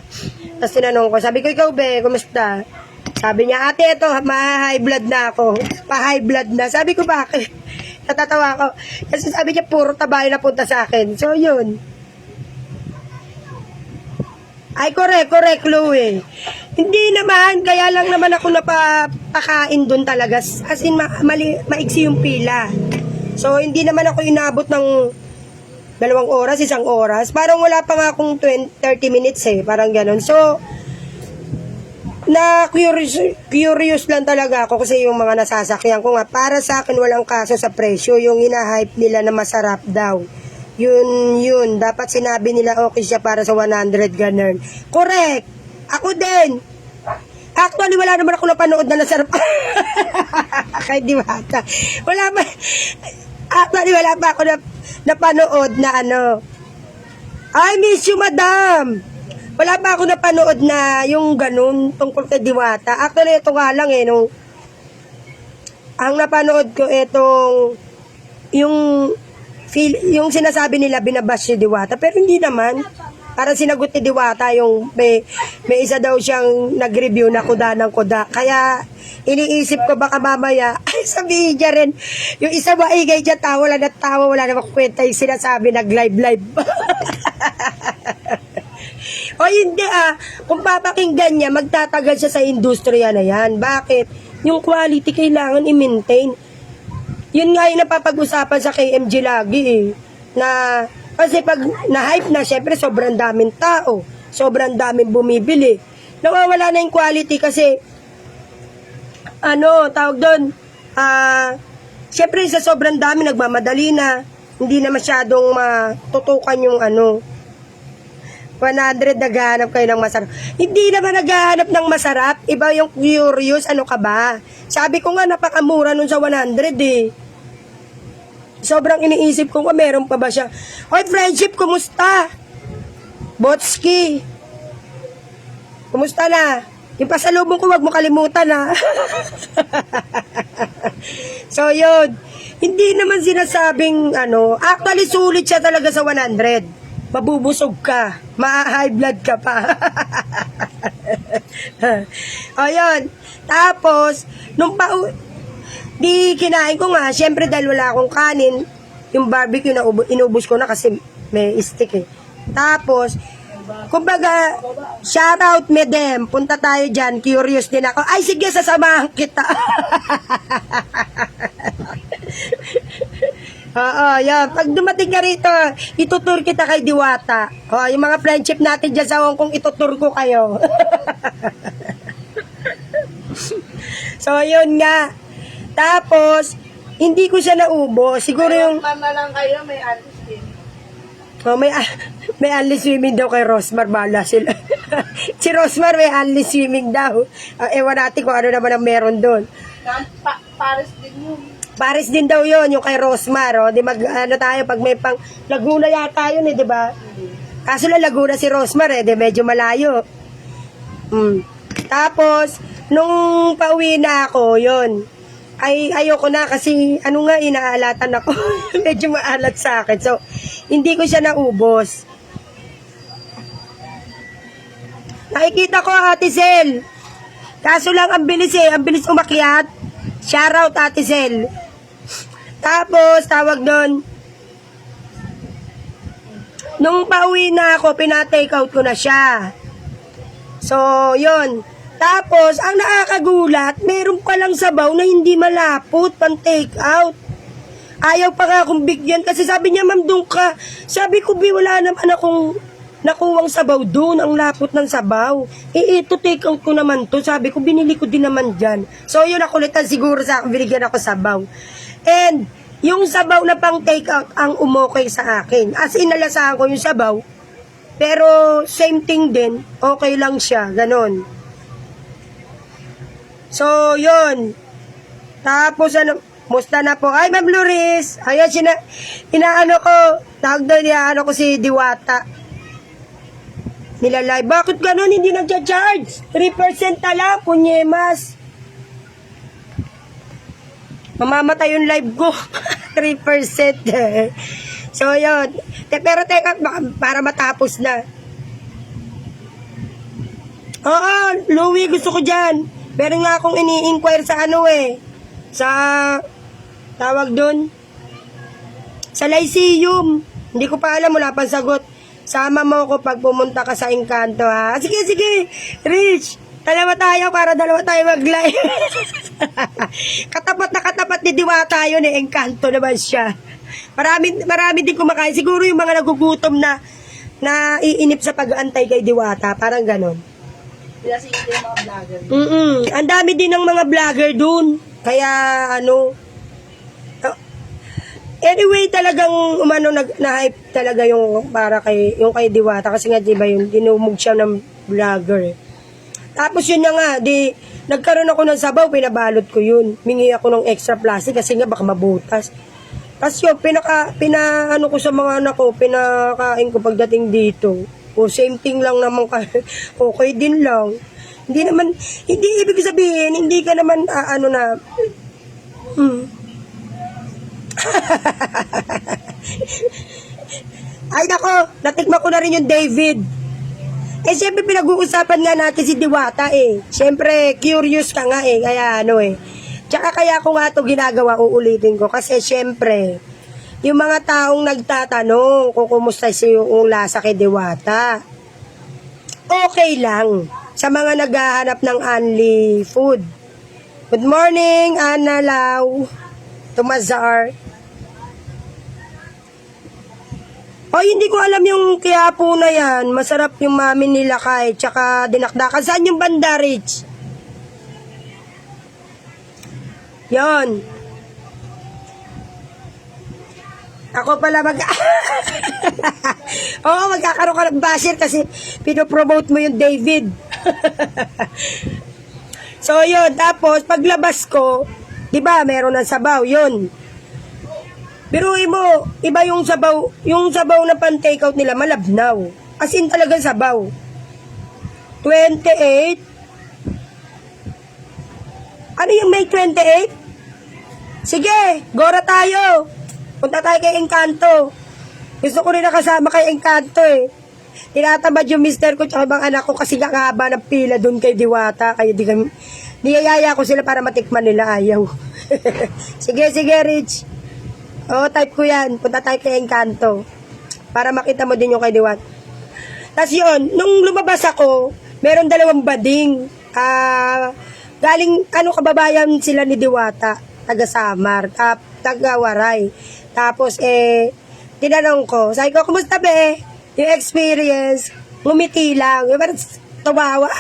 Tapos tinanong ko, sabi ko, ikaw be, kumusta? Sabi niya, ate, ito, ma-high blood na ako. Pa-high blood na. Sabi ko, bakit? Natatawa ko. Kasi sabi niya, puro tabayo na punta sa akin. So, yun. Ay, correct, Louie. Hindi naman, kaya lang naman ako napapakain doon talaga. As in, maiksi yung pila. So, hindi naman ako inabot ng 2 oras, 1 oras. Parang wala pa nga akong 30 minutes parang ganon. So, curious lang talaga ako kasi yung mga nasasakyan ko nga, para sa akin walang kaso sa presyo. Yung ina-hype nila na masarap daw. Yun. Dapat sinabi nila okay siya para sa 100 ganun. Correct! Ako din! Actually, wala naman ako napanood na nasarap. Kay Diwata. Actually, wala pa ako napanood na I miss you, madam! Wala pa ako napanood na yung ganun tungkol kay Diwata. Actually, ito nga lang ang napanood ko yung sinasabi nila binabash si Diwata, pero hindi naman. Parang sinagot ni Diwata yung may isa daw siyang nag-review na kuda ng kuda. Kaya iniisip ko baka mamaya sabihin niya rin yung isa maingay dyan, tawa wala namang kwenta yung sinasabi nag-live. O hindi kung papakinggan niya, magtatagal siya sa industriya na yan. Bakit? Yung quality kailangan i-maintain. Yun nga yung napapag-usapan sa KMG lagi na kasi pag na-hype na, syempre sobrang daming tao, sobrang daming bumibili. Nawawala na yung quality kasi tawag doon, syempre sa sobrang dami nagmamadali na, hindi na masyadong matutukan yung 100 naghahanap kayo ng masarap. Hindi naman naghahanap ng masarap. Iba yung curious. Ano ka ba? Sabi ko nga, napakamura nun sa 100 Sobrang iniisip ko meron pa ba siya. Hoy, friendship, kumusta? Botski. Kumusta na? Yung pasalubong ko, wag mo kalimutan So, yun. Hindi naman sinasabing actually sulit siya talaga sa 100. Mabubusog ka, ma-high blood ka pa. O yun. Tapos, di kinain ko nga, syempre dahil wala akong kanin, yung barbecue na inubos ko na kasi may stick Tapos, kumbaga, shoutout medem, punta tayo dyan, curious din ako. Ay, sige, sasamahan kita. Oo, yan. Pag dumating ka rito, itutur kita kay Diwata. Yung mga friendship natin dyan sa Hong Kong, itutur ko kayo. So, yun nga. Tapos, hindi ko siya naubo. Siguro yung... na lang kayo, may alis din. May only swimming daw kay Rosmar. Bala sila. Si Rosmar may only swimming daw. Ewan natin kung ano naman ang meron doon. Paris din yun. Paris din daw yon yung kay Rosmar. Di tayo, pag may pang... Laguna yata yun di ba? Kaso lang Laguna si Rosmar di medyo malayo. Tapos, nung pauwi na ako, yun. Ayoko na kasi inaalatan ako. Medyo maalat sa akin. So, hindi ko siya naubos. Nakikita ko Ate Sel. Kaso lang ang bilis umakyat. Shoutout Ate Sel. Tapos, tawag doon. Nung pauwi na ako, pina-take out ko na siya. So, yun. Tapos, ang nakakagulat, meron palang sabaw na hindi malapot, pang take out. Ayaw pa nga akong bigyan kasi sabi niya, ma'am, doon ka. Sabi ko, wala naman akong nakuwang sabaw doon, ang lapot ng sabaw. Ito, take out ko naman to. Sabi ko, binili ko din naman dyan. So, yun, nakulitan siguro sa akin, binigyan ako sabaw. And, yung sabaw na pang take out ang umokay sa akin. As in, nalasahan ko yung sabaw. Pero, same thing din. Okay lang siya. Ganon. So, yun. Tapos, musta na po? Ay, Ma'am Loris. Ayan, inaano ko. Tawag doon, inaano ko si Diwata. Nilalay. Bakit ganon? Hindi nagja-charge. 3% na lang, punyemas. Mamamatay yung live ko. 3%. So, yun. Pero teka, para matapos na. Oo, Louie, gusto ko dyan. Meron nga akong ini-inquire sa sa, tawag doon, sa Lyceum. Hindi ko pa alam, wala pang sagot. Sama mo ako pag pumunta ka sa Encanto, ha? Sige, sige, Rich. Dalawa tayo para dalawa tayo mag-live. Katapat na katapat ni Diwata yun Encanto naman siya. Marami din kumakain. Siguro yung mga nagugutom na iinip sa pag-aantay kay Diwata. Parang ganon. Kasi hindi yung mga vlogger. Ang dami din ng mga vlogger dun. Kaya anyway, talagang na-hype talaga yung para kay Diwata kasi nga 'di ba yun, dinumog siya ng vlogger. Tapos yun na nga, nagkaroon ako ng sabaw, pinabalot ko yun. Mingi ako ng extra plastic kasi nga baka mabutas. Tapos yun, pinaano ko sa mga anak ko, pinakain ko pagdating dito. O same thing lang naman okay din lang. Hindi ibig sabihin, hindi ka naman Ay nako, natikma ko na rin yung David. Siyempre pinag-uusapan nga natin si Diwata Siyempre curious ka nga kaya Tsaka kaya ko nga ito ginagawa, uulitin ko. Kasi siyempre, yung mga taong nagtatanong kung kumusta yung lasa kay Diwata, okay lang sa mga naghahanap ng only food. Good morning, Ana Lau, Tumazar. Hindi ko alam yung Quiapo na yan. Masarap yung mami nila kay, tsaka dinakdakan. Saan yung banda, Rich? Yon. Ako pala Oo, magkakaroon ka ng basher kasi pinopromote mo yung David. So, yun. Tapos, paglabas ko, di ba, meron ng sabaw, yun. Pero iba yung sabaw na pan-take out nila, malabnaw. As in talagang sabaw. 28. Ano yung May 28? Sige, gora tayo. Punta tayo kay Encanto. Gusto ko rin nakasama kay Encanto Tinatamad yung mister ko tsaka ibang anak ko kasi kakahaba ng pila doon kay Diwata. Kaya niyayaya ko sila para matikman nila, ayaw. Sige, Rich. Type ko yan. Punta tayo kay Encanto. Para makita mo din yung kay Diwata. Tapos yun, nung lumabas ako, meron 2 bading. Galing, kababayan sila ni Diwata. Taga Samar. Taga Waray. Tapos, tinanong ko, sabi ko, kumusta be? Yung experience, ngumiti lang. Yung parang tumawa.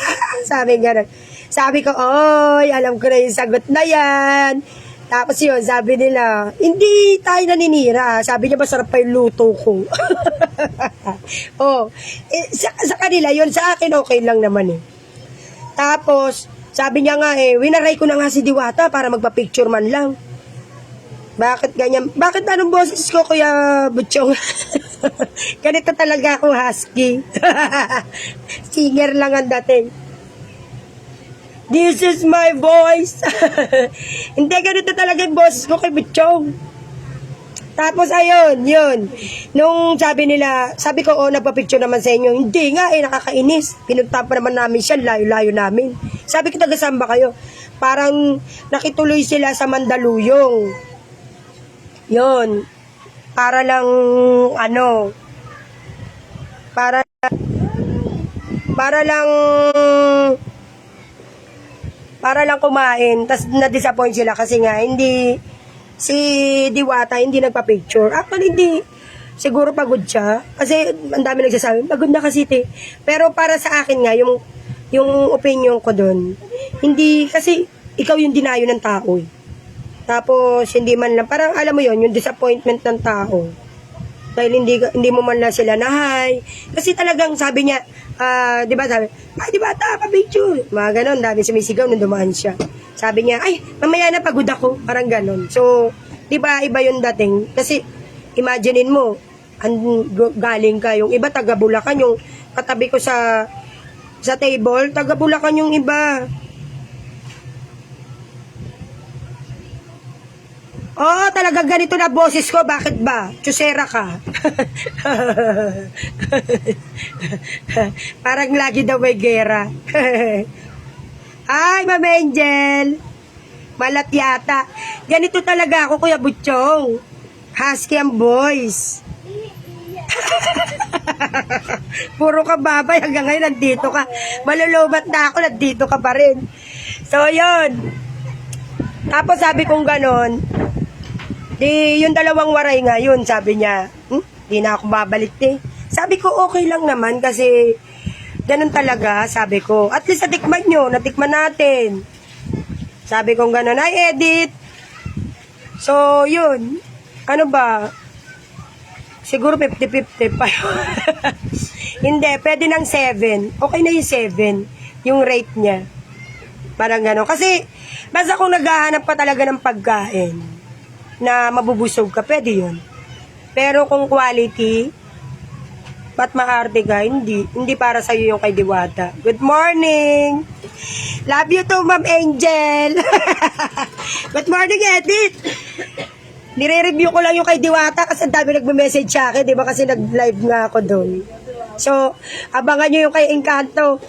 Sabi nga, sabi ko, oy, alam ko na yung sagot na yan. Tapos yun, sabi nila, hindi tayo naninira. Sabi niya, masarap pa yung luto ko. Sa kanila yun, sa akin okay lang naman Tapos, sabi niya nga winaray ko na nga si Diwata para magpa-picture man lang. Bakit ganyan? Bakit anong boses ko, Kuya Butchong? Ganito talaga ako, husky. Singer lang ang dating. This is my voice. Hindi, ganito talaga yung boses ko kay Butchong. Tapos ayun, yun. Nung sabi ko, nagpa-picture naman sa inyo. Hindi nga, nakakainis. Pinunta pa naman namin siya, layo-layo namin. Sabi ko, taga-saan ba kayo? Parang nakituloy sila sa Mandaluyong. Yun. Para lang, para lang para lang kumain. Tapos na-disappoint sila kasi nga, hindi, si Diwata hindi nagpa-picture. Actually, hindi. Siguro pagod siya. Kasi ang dami nagsasabi, pagod na kasi te. Pero para sa akin nga, yung opinion ko doon, hindi, kasi ikaw yung dinayo ng tao eh. Tapos, hindi man lang, parang alam mo yon yung disappointment ng tao. Dahil hindi mo man lang sila nahay. Kasi talagang sabi niya, di ba sabi, ay di ba pa-picture. Mga ganon, dami sumisigaw nung dumaan siya. Sabi niya, ay, mamaya na pagod ako. Parang ganon. So, di ba iba yung dating? Kasi, imaginein mo, galing ka, yung iba taga Bulacan, yung katabi ko sa table, taga Bulacan yung iba. Oo, talaga ganito na boses ko. Bakit ba? Chusera ka. Parang lagi daw may gera. Ay, Ma'am Angel. Malat yata. Ganito talaga ako, Kuya Butchong. Husky ang boys. Puro ka babay. Hanggang ngayon, nandito ka. Malulubat na ako, nandito ka pa rin. So, yun. Tapos sabi kong ganon, di, yung dalawang waray nga, yun, sabi niya, di na ako babalik, Sabi ko, okay lang naman, kasi, ganun talaga, sabi ko. At least, natikman nyo, natikman natin. Sabi kong ganun, ay, edit. So, yun, ano ba, siguro 50-50 pa yun. Hindi, pwede ng 7. Okay na yung 7, yung rate niya. Parang gano'n. Kasi, basta kung naghahanap pa talaga ng pagkain, na mabubusog ka, pwede yun. Pero kung quality, ba't maarte ka, hindi. Hindi para sa'yo yung kay Diwata. Good morning! Love you too, Ma'am Angel! Good morning, Edith! Nire-review ko lang yung kay Diwata kasi ang dami nagme-message sa akin, di ba? Kasi nag-live nga ako doon. So, abangan nyo yung kay Encanto.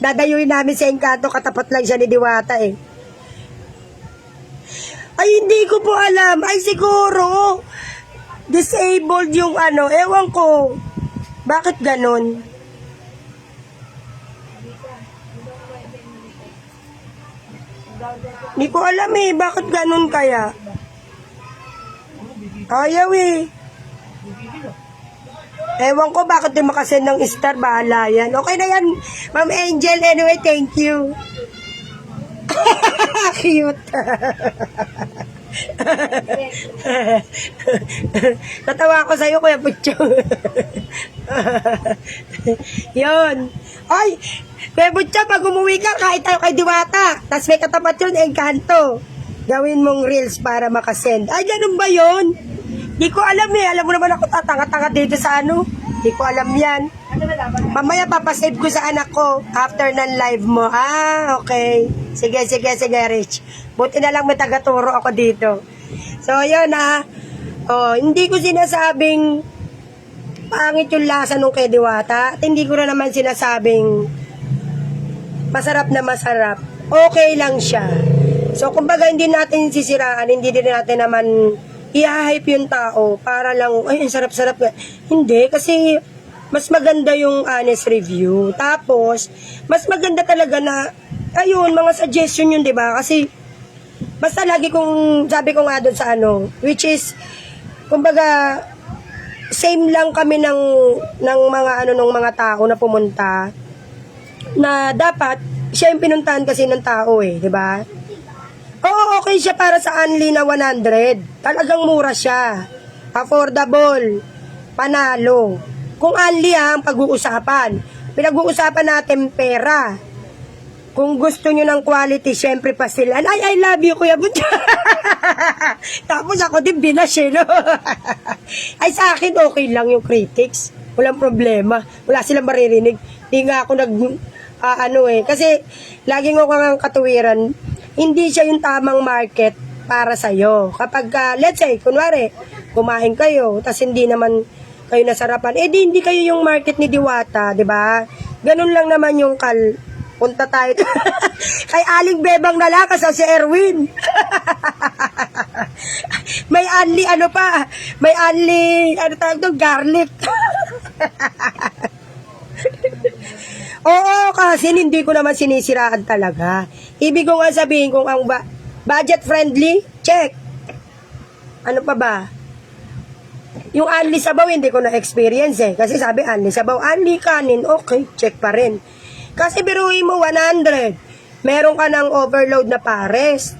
Dadayuin namin si Encanto, katapat lang siya ni Diwata eh. Ay, hindi ko po alam. Ay, siguro, disabled yung ano, ewan ko. Bakit ganon? Hindi ko alam eh, bakit ganon kaya? Ayaw eh. Ewan ko bakit di makasend ng star, bahala yan. Okay na yan, Ma'am Angel. Anyway, thank you. Cute. Natawa ako sa'yo, Kuya Butchong. Yun. Ay, Kuya Butchong, pag umuwi ka, kahit tayo kay Diwata. Tapos may katapat yun, Encanto. Gawin mong reels para makasend. Ay, ganun ba yun? Di ko alam eh. Alam mo naman ako tatanga-tanga dito sa ano. Di ko alam yan. Mamaya papasave ko sa anak ko after ng live mo. Ah, okay. Sige, Rich. Buti na lang may tagaturo ako dito. So, yun Oh, hindi ko sinasabing pangit yung lasa nung kay Diwata. At hindi ko na naman sinasabing masarap na masarap. Okay lang siya. So, kumbaga hindi natin sisiraan, hindi din natin naman i-hype yung tao para lang, ay, ang sarap-sarap nga. Hindi, kasi mas maganda yung honest review. Tapos, mas maganda talaga na, ayun, mga suggestion yun, di ba? Kasi, basta lagi kong, sabi ko nga doon sa ano, which is, kumbaga, same lang kami ng mga ano, ng mga tao na pumunta, na dapat, siya yung pinuntahan kasi ng tao eh, di ba? Oo, okay siya para sa only na 100. Talagang mura siya. Affordable. Panalo. Kung only ang pag-uusapan. Pinag-uusapan natin pera. Kung gusto nyo ng quality, syempre pasilan. Ay, I love you, Kuya Butch. Tapos ako din binash, no? Ay, sa akin, okay lang yung critics. Walang problema. Wala silang maririnig. Hindi nga ako kasi, laging ako ng katuwiran, hindi siya yung tamang market para sa'yo. Kapag, let's say, kunwari, kumain kayo, tas hindi naman kayo nasarapan, di hindi kayo yung market ni Diwata, di ba? Ganun lang naman yung punta tayo. Kay Aling Bebang na lang, kasi si Erwin. May only, may only, tawag doon, garlic. Oo, kasi hindi ko naman sinisiraan talaga. Ibig ko nga sabihin kung ang budget friendly, check. Ano pa ba? Yung only sabaw, hindi ko na-experience eh. Kasi sabi, only sabaw, only kanin, okay, check pa rin. Kasi biruin mo, 100. Meron ka ng overload na pares.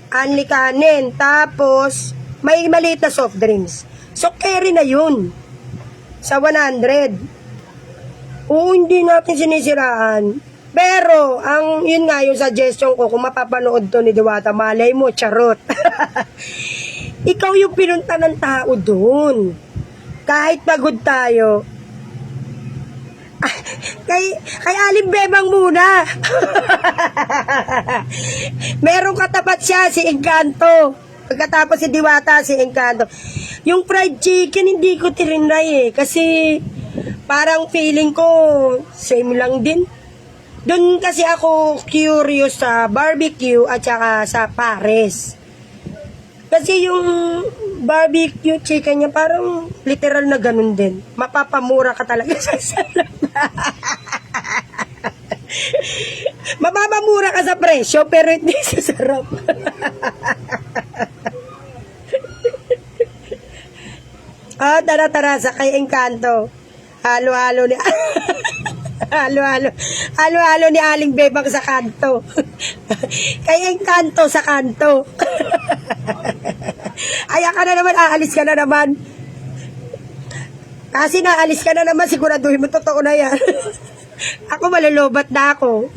Only kanin. Tapos, may maliit na soft drinks. So, carry na yun. Sa 100. Oo, hindi natin sinisiraan. Pero, yun nga yung suggestion ko, kung mapapanood to ni Diwata, malay mo, charot. Ikaw yung pinunta ng tao doon. Kahit pagod tayo. Kay Aling Bebang muna. Merong katapat siya, si Encanto. Pagkatapos si Diwata, si Encanto. Yung fried chicken, hindi ko tirinray eh. Kasi, parang feeling ko, same lang din. Doon kasi ako curious sa barbecue at saka sa pares. Kasi yung barbecue chicken niya parang literal na ganun din. Mapapamura ka talaga sa sarap. Mapapamura ka sa presyo pero hindi sa sarap. Tara sa kay Encanto. Halo-halo ni Halo-halo ni Aling Bebang sa kanto. Kay Encanto sa kanto. Ayan ka na naman, aalis ka na naman. Kasi naalis ka na naman, siguraduhin mo, totoo na yan. Ako malulubat na ako.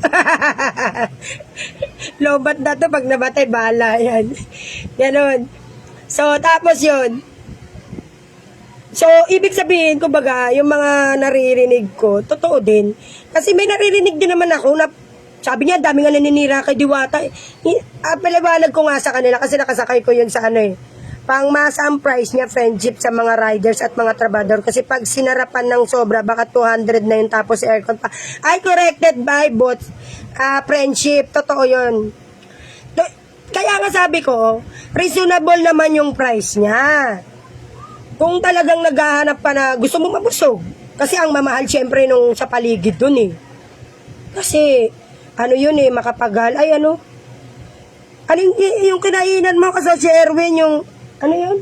Lobat na to, pag namatay, bahala yan. Ganon. So, tapos yun. So, ibig sabihin, kumbaga, yung mga naririnig ko, totoo din. Kasi may naririnig din naman ako na, sabi niya, dami nga naninira kay Diwata. Paliwanag ko nga sa kanila kasi nakasakay ko yun sa pangmasa ang price niya, friendship sa mga riders at mga trabador. Kasi pag sinarapan ng sobra, baka 200 na yun tapos aircon pa. I corrected by both friendship. Totoo yun. Kaya nga sabi ko, reasonable naman yung price niya. Kung talagang naghahanap pa na gusto mo mabusog. Kasi ang mamahal syempre nung sa paligid dun eh. Kasi, yun eh, makapagal. Ay, ano yung kinainan mo kasi si Erwin, yung, yun?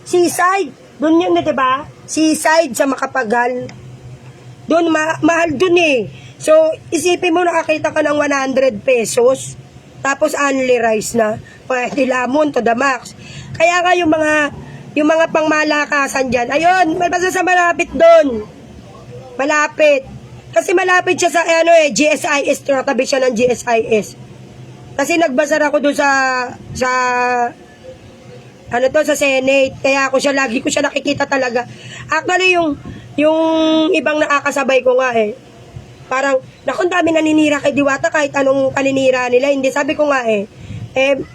Seaside. Dun yun, diba? Seaside sa Makapagal. Dun, mahal dun eh. So, isipin mo nakakita ka ng 100 pesos. Tapos, only rice na. Pwede lamon to the max. Kaya nga yung mga pangmalakasan dyan, ayun, basta sa malapit dun. Malapit. Kasi malapit siya sa, GSIS. Tinatabi siya ng GSIS. Kasi nagbasar ako doon sa sa Senate. Kaya lagi ko siya nakikita talaga. Actually, yung ibang nakakasabay ko nga eh. Parang, nakong dami naninira kay Diwata kahit anong paninira nila. Hindi, sabi ko nga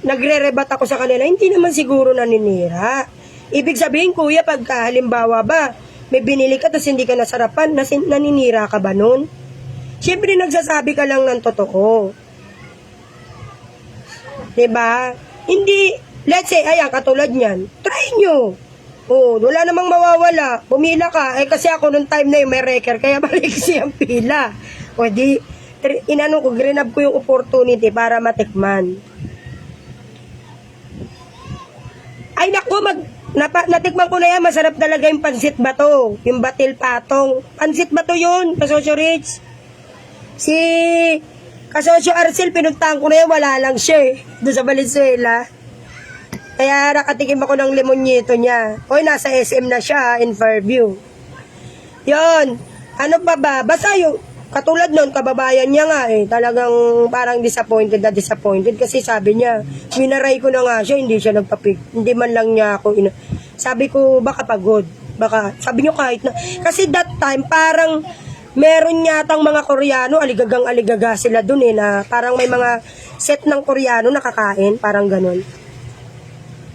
nagre-rebat ako sa kanila, hindi naman siguro naninira. Ibig sabihin, kuya, pagka halimbawa ba, may binili ka tapos hindi ka nasarapan, naninira ka ba nun? Siyempre, nagsasabi ka lang ng totoo. Diba? Hindi, let's say, ayan, katulad niyan, try nyo. Wala namang mawawala. Pumila ka. Kasi ako nung time na yung may record, kaya maliksi ang pila. Grinab ko yung opportunity para matikman. Ay, naku, natikman ko na yan. Masarap talaga yung pansit bato. Yung batil patong. Pansit bato yun, Kasosyo Rich. Si Kasosyo Arcel, pinuntahan ko na yan, wala lang siya doon sa Valenzuela. Kaya nakatikim ako ng limonyito niya. Nasa SM na siya, in Fairview. Yun. Ano pa ba? Basta yung, katulad nun, kababayan niya nga talagang parang disappointed kasi sabi niya, minaray ko na nga siya, hindi siya nagpapik. Hindi man lang niya ako sabi ko, baka pagod. Baka, sabi niyo kahit na. Kasi that time, parang meron yatang mga Koreano, aligagang-aligaga sila dun na parang may mga set ng Koreano nakakain, parang ganun.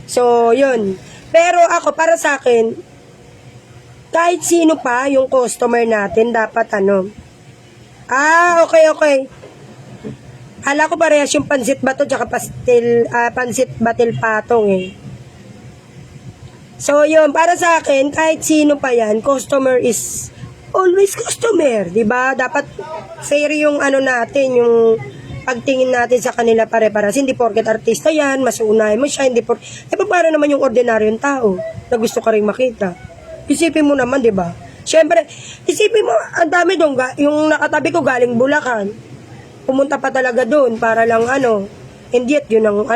So, yun. Pero ako, para sa akin, kahit sino pa yung customer natin, dapat okay. Hala ko parehas yung pansit bato tsaka pansit batil patong So, yun. Para sa akin, kahit sino pa yan, customer is always customer, di ba? Dapat fair yung ano natin, yung pagtingin natin sa kanila pare-paras. Hindi porket artista yan, mas unahin mo siya, hindi para naman yung ordinaryong tao na gusto ka rin makita. Isipin mo naman, di ba? Siyempre, isipin mo, ang dami doon, yung nakatabi ko galing Bulacan. Pumunta pa talaga doon para lang hindi at yun ang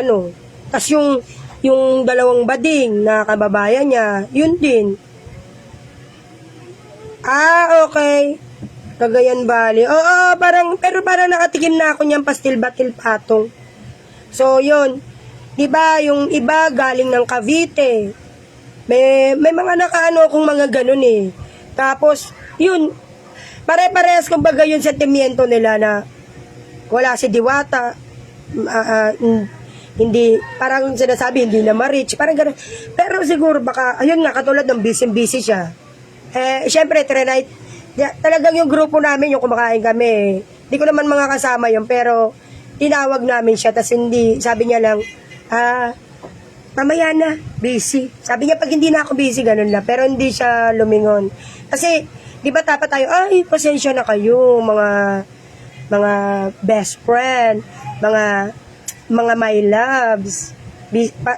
Tas yung dalawang bading na kababayan niya, yun din. Okay. Cagayan Valley. Oo, pero parang nakatikim na ako niyang pastil batil patong. So, yun. Diba, yung iba galing ng Cavite. May mga nakaano akong mga ganun eh. Tapos, yun. Pare-parehas kumbaga yung sentimiento nila na wala si Diwata. Hindi, parang sinasabi, hindi na ma-reach. Parang ganun. Pero siguro baka, ayun nga, katulad ng busy siya. Siyempre, talagang yung grupo namin, yung kumakain kami, hindi ko naman mga kasama yun, pero tinawag namin siya, tas hindi, sabi niya lang, mamaya na, busy. Sabi niya, pag hindi na ako busy, ganun lang, pero hindi siya lumingon. Kasi, di ba dapat tayo, pasensya na kayo, mga best friend, mga my loves,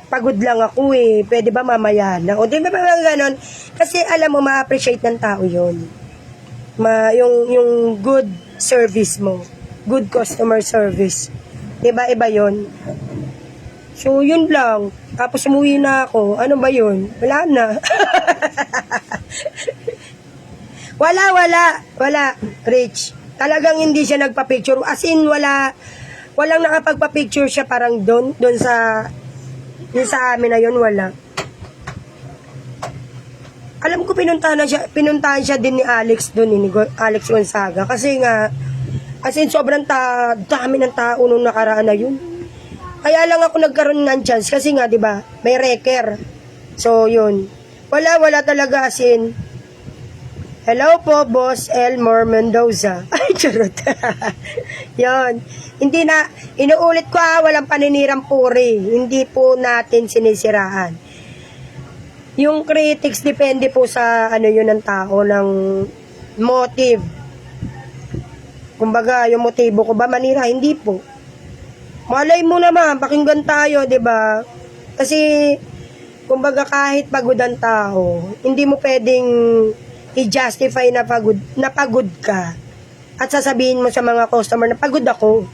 pagod lang ako pwede ba mamaya na? O di ba ganun? Kasi alam mo, ma-appreciate ng tao yun. Yung good service mo, good customer service. Diba, iba yun. So, yun lang. Tapos umuwi na ako. Ano ba yun? Wala na. Wala. Rich. Talagang hindi siya nagpa-picture. As in, walang nakapagpa-picture siya parang doon sa amin na yun, wala. Alam ko pinuntahan siya din ni Alex doon, ni Alex Gonzaga. Kasi nga, as in sobrang dami ng tao nung nakaraan na yun. Kaya lang ako nagkaroon ng chance kasi nga, di ba, may wrecker. So, yun. Wala talaga as in. Hello po, Boss Elmer Mendoza. Ay, charot. Yun. Hindi na, inuulit ko walang paninirang puri. Hindi po natin sinisiraan. Yung critics, depende po sa yun ng tao, ng motive. Kumbaga, yung motibo ko ba manira? Hindi po. Malay mo naman, pakinggan tayo, di ba? Kasi, kumbaga kahit pagod ang tao, hindi mo pwedeng i-justify na pagod ka. At sasabihin mo sa mga customer na pagod ako.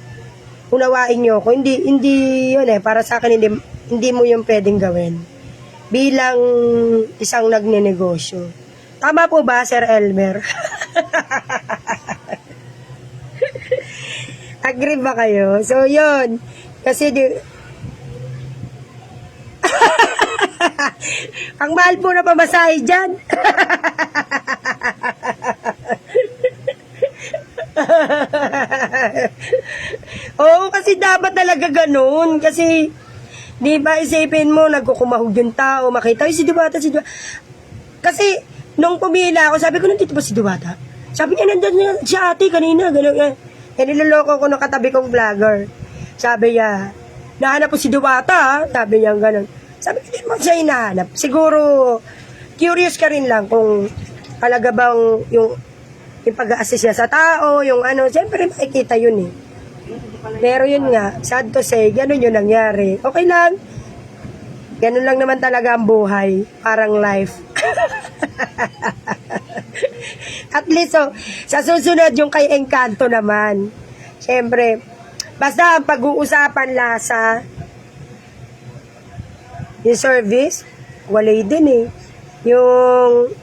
Unawain nyo ako. Hindi yun para sa akin, hindi mo yung pwedeng gawin. Bilang isang nagnenegosyo. Tama po ba, Sir Elmer? Agree ba kayo? So, yun. Kasi, ang mahal po na pamasahe dyan. Oo, kasi dapat talaga ganun. Kasi, di ba, isipin mo, nagkukumahog yung tao, makita, si Diwata. Kasi, nung pumila ako, sabi ko, nandito ba si Diwata? Sabi niya, nandun si ate kanina, gano'n. Niloloko ko ng katabi kong vlogger. Sabi niya, nahanap po si Diwata, sabi niya, gano'n. Sabi ko, hindi mo siya hinahanap. Siguro, curious ka rin lang kung talaga bang yung pag-a-assist niya sa tao, yung siyempre makikita yun Pero yun nga, sad to say, ganun yun nangyari. Okay lang. Ganun lang naman talaga ang buhay. Parang life. At least, sa susunod yung kay Encanto naman. Siyempre, basta ang pag-uusapan lasa, yung service, walay din Yung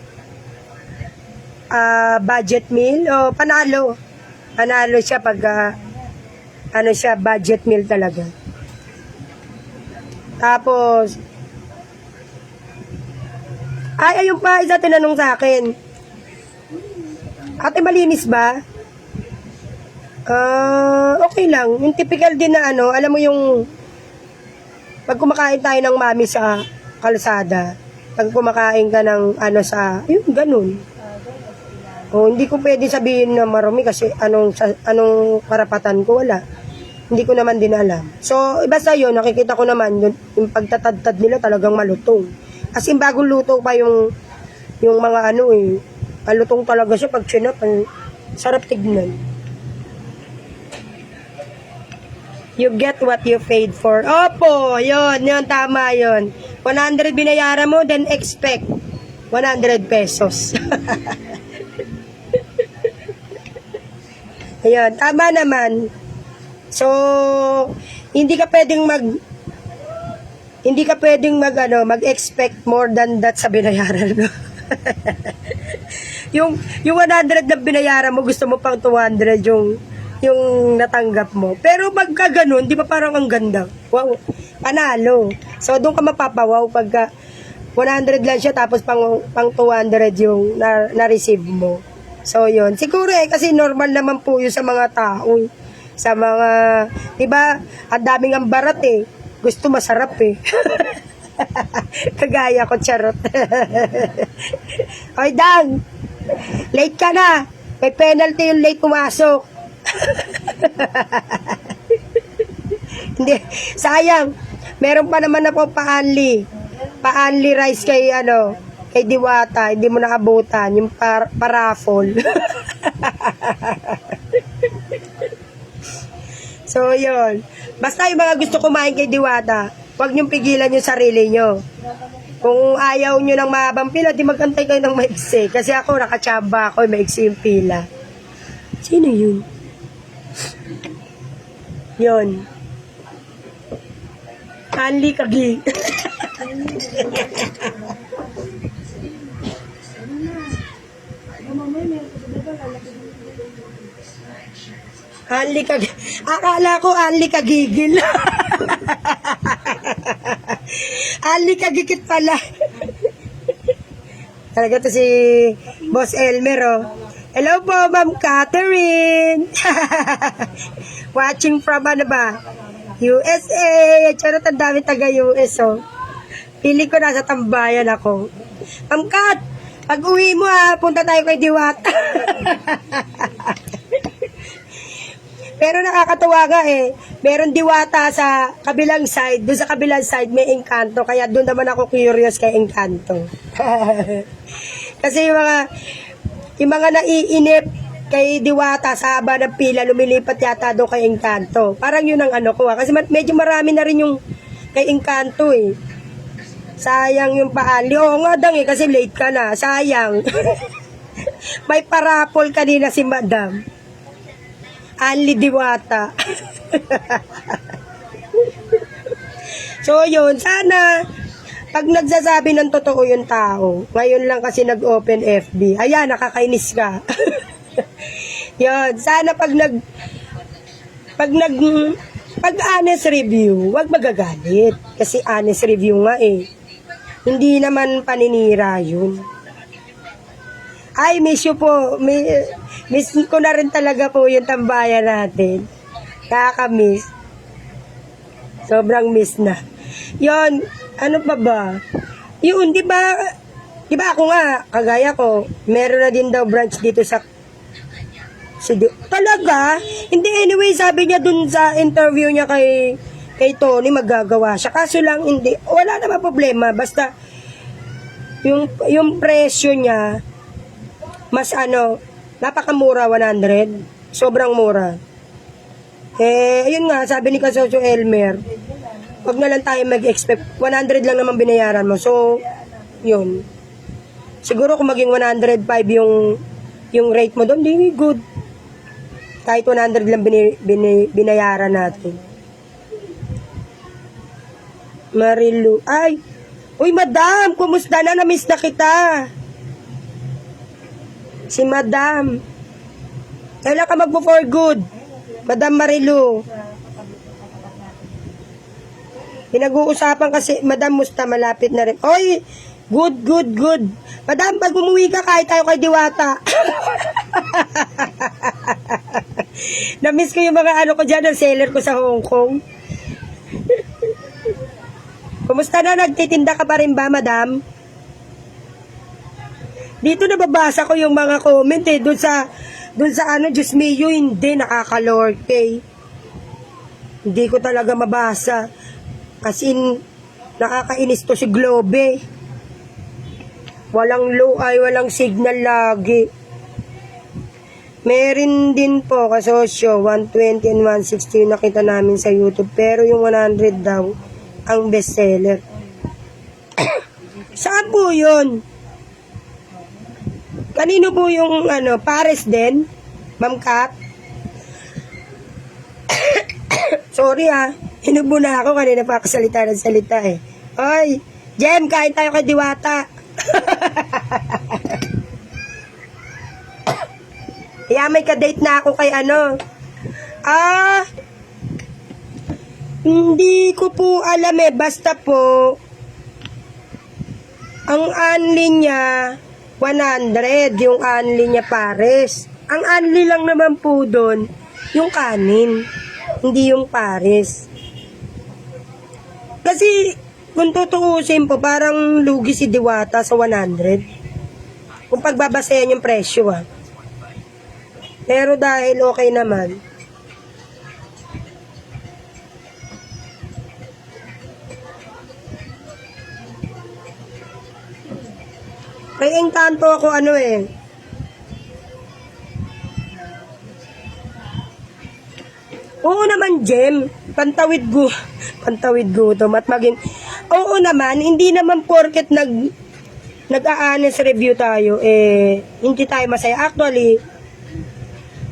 budget meal, panalo. Panalo siya pag budget meal talaga. Tapos, ayun pa, isa tinanong sa akin. Ate, malinis ba? Okay lang. Yung typical din na alam mo yung pag kumakain tayo ng mami sa kalsada, pag kumakain ka ng yun, ganun. Hindi ko pwede sabihin na marumi kasi anong karapatan ko, wala. Hindi ko naman din alam. So, basta yun, nakikita ko naman, yung pagtatadtad nila talagang malutong. As in, bagong luto pa yung mga Malutong talaga siya pag chinap. Sarap tignan. You get what you paid for. Opo, yun, tama yun. 100 binayaran mo, then expect 100 pesos. Ayun, tama naman. So, hindi ka pwedeng mag-expect more than that sa binayaran mo. yung 100 na binayaran mo, gusto mo pang 200 yung natanggap mo. Pero pagka ganun, di ba parang ang ganda? Wow, panalo. So, doon ka mapapawaw pagka 100 lang siya, tapos pang 200 yung na-receive mo. So, yun. Siguro kasi normal naman po yun sa mga tao. Sa mga, di ba, ang daming ang barat Gusto masarap Kagaya ko, charot. Oy, Dang! Late ka na. May penalty yung late pumasok. Hindi, sayang. Meron pa naman ako pa-only rice kay Diwata. Hindi mo naabutan yung paraffol. So, yun. Basta yung mga gusto kumain kay Diwata, huwag niyong pigilan yung sarili niyo. Kung ayaw nyo ng mahabang pila, di magantay kayo ng maiksi. Kasi ako, nakatsaba ako, maiksi yung pila. Sino yun? Yun. Anli Kagi. Anli Kagi. Akala ko Anli Kagigil. Anli Kagikit pala. Talaga to si Boss Elmer, Hello po, Ma'am Catherine. Watching from USA. Charot, ang dami taga-US, Pili ko nasa tambayan ako. Ma'am Kat, pag uwi mo punta tayo kay Diwata. Pero nakakatuwa nga meron Diwata sa kabilang side. Doon sa kabilang side may Encanto. Kaya doon naman ako curious kay Encanto. Kasi yung mga naiinip kay Diwata sa haba ng pila, lumilipat yata doon kay Encanto. Parang yun ang ko Kasi medyo marami na rin yung kay Encanto Sayang yung paali. Oo nga Dang kasi late ka na. Sayang. May parapol kanina si Madam. Anli Diwata. So yun, sana pag nagsasabi ng totoo yung tao, ngayon lang kasi nag-open FB, ayan, nakakainis ka. Yun, sana pag honest review, wag magagalit. Kasi honest review nga Hindi naman paninira yun. Ay, miss you po. Miss ko na rin talaga po yung tambayan natin. Kakamiss. Sobrang miss na. Yun, ano pa ba? Yun, di ba ako nga, kagaya ko, meron na din daw branch dito sa talaga? Hindi, anyway, sabi niya dun sa interview niya kay Tony, magagawa siya. Kaso lang, hindi, wala naman problema. Basta, yung presyo niya, mas napakamura, 100. Sobrang mura. Ayun nga, sabi ni Kasosyo Elmer, wag na lang tayo mag-expect. 100 lang naman binayaran mo. So, yun. Siguro kung maging 105 yung rate mo doon, di good. Kahit 100 lang binayaran natin. Marilu. Ay! Uy, Madam! Kumusta na? Namiss na kita. Si Madam. Kailan ka magpo-for good? Madam Marilu. Pinag-uusapan kasi, Madam, musta malapit na rin. Oy! Good. Madam, pag umuwi ka, kahit tayo kay Diwata. Namiss ko yung mga ko dyan, ang seller ko sa Hong Kong. Kumusta na? Nagtitinda ka pa rin ba, Madam? Dito nababasa ko yung mga comment Doon sa Diyos mio, hindi, nakakalorte. Hindi ko talaga mabasa. As in, nakakainis to si Globe. Walang low ay walang signal lagi. Meron din po kasosyo, 120 and 160 yung nakita namin sa YouTube. Pero yung 100 daw, ang bestseller. Saan po yun? Kanino po yung Pares din? Ma'am Kat? Sorry hinubo na ako kanina pa ako salita ng salita eh. Oy, Jem, kain tayo kay Diwata. Kaya may ka-date na ako kay hindi ko po alam basta po, ang unli niya, 100, yung unli niya Pares. Ang unli lang naman po doon, yung kanin, hindi yung Pares. Kasi, kung tutuusin po, parang lugi si Diwata sa 100. Kung pagbabasehan yung presyo Pero dahil okay naman, may engkanto ako Oo naman, Jem. Pantawid gutom at oo naman, hindi naman porket nag-a-honest review tayo, hindi tayo masaya. Actually,